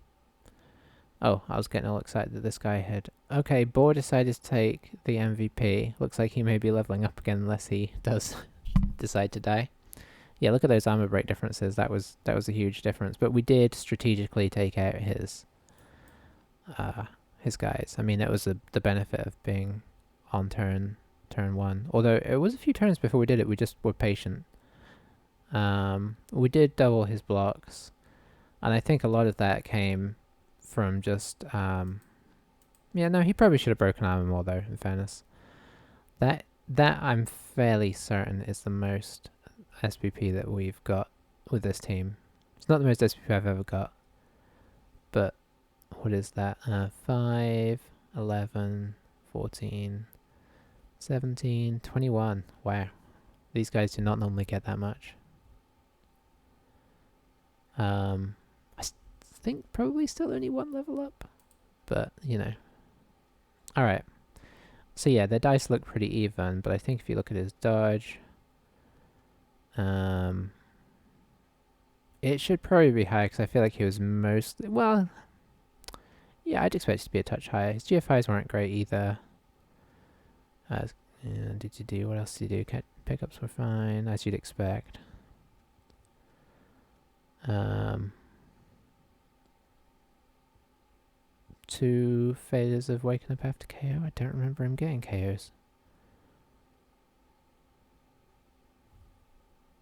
Oh, I was getting all excited that this guy had... Okay, Boar decided to take the MVP. Looks like he may be leveling up again unless he does decide to die. Yeah, look at those armor break differences. That was a huge difference. But we did strategically take out his guys. I mean, it was the benefit of being on turn 1. Although it was a few turns before we did it. We just were patient. We did double his blocks, and I think a lot of that came from just yeah, no, he probably should have broken armor more though, in fairness. That I'm fairly certain is the most SPP that we've got with this team. It's not the most SPP I've ever got, but what is that? 5, 11, 14, 17, 21. Wow. These guys do not normally get that much. I think probably still only 1 level up, but you know. Alright. So yeah, their dice look pretty even, but I think if you look at his dodge, it should probably be higher, because I feel like he was mostly... Well, yeah, I'd expect it to be a touch higher. His GFIs weren't great either. What else did he do? Pickups were fine, as you'd expect. 2 failures of waking up after KO. I don't remember him getting KOs.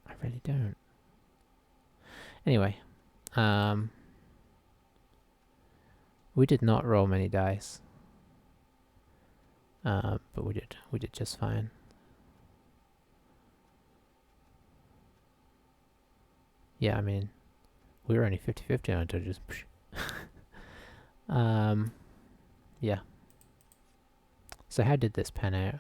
I really don't. Anyway, we did not roll many dice, but we did just fine. Yeah, I mean, we were only 50-50 on dodges. Yeah. So how did this pan out?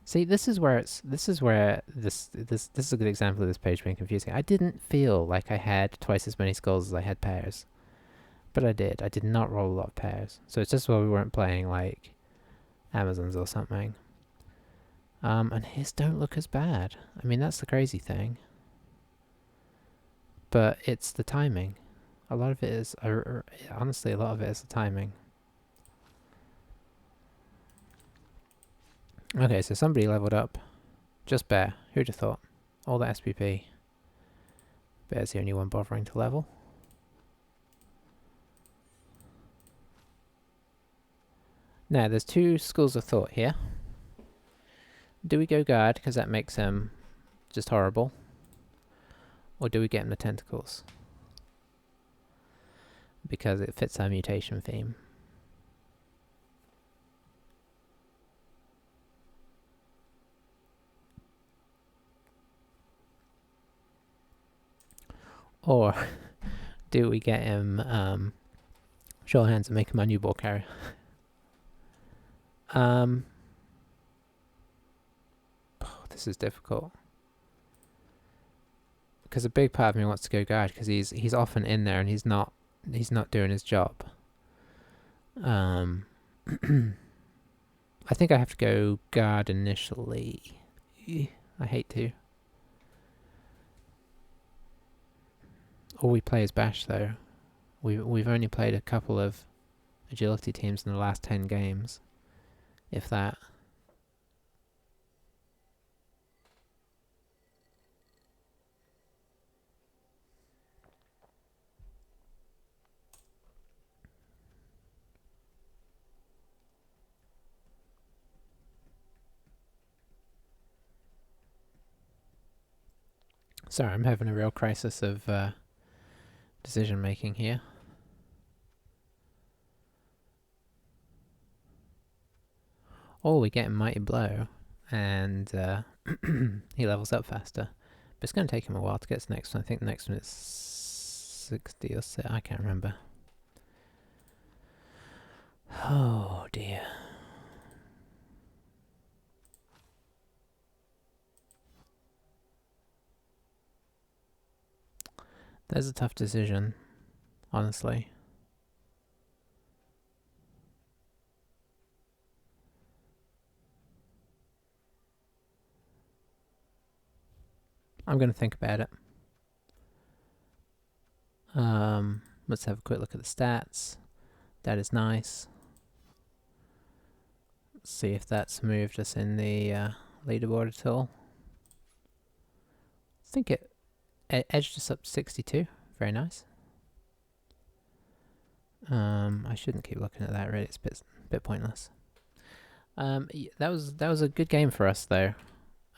See, this is where this is a good example of this page being confusing. I didn't feel like I had twice as many skulls as I had pairs, but I did. I did not roll a lot of pairs, so it's just why we weren't playing like Amazons or something. And his don't look as bad. I mean, that's the crazy thing. But it's the timing. A lot of it is, honestly, a lot of it is the timing. Okay, so somebody leveled up. Just Bear. Who'd have thought? All the SPP. Bear's the only one bothering to level. Now, there's two schools of thought here. Do we go guard, because that makes him just horrible? Or do we get him the tentacles? Because it fits our mutation theme. Or do we get him sure hands and make him our new ball carrier? This is difficult. Because a big part of me wants to go guard because he's often in there and he's not doing his job. I think I have to go guard initially. I hate to. All we play is Bash though. We've only played a couple of agility teams in the last 10 games, if that. Sorry, I'm having a real crisis of decision making here. Oh, we get a Mighty Blow, and he levels up faster. But it's going to take him a while to get to the next one. I think the next one is 60 or so. I can't remember. Oh dear. There's a tough decision, honestly. I'm going to think about it. Let's have a quick look at the stats. That is nice. Let's see if that's moved us in the leaderboard at all. I think it edged us up to 62. Very nice. I shouldn't keep looking at that, really. It's a bit pointless. That was a good game for us, though.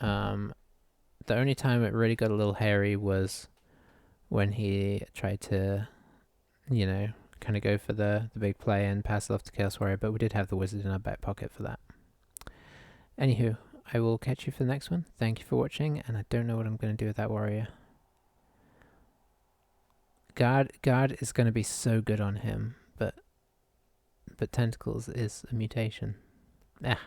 The only time it really got a little hairy was when he tried to, you know, kind of go for the big play and pass it off to Chaos Warrior, but we did have the Wizard in our back pocket for that. Anywho, I will catch you for the next one. Thank you for watching, and I don't know what I'm going to do with that Warrior. Guard is going to be so good on him, but Tentacles is a mutation. Ah.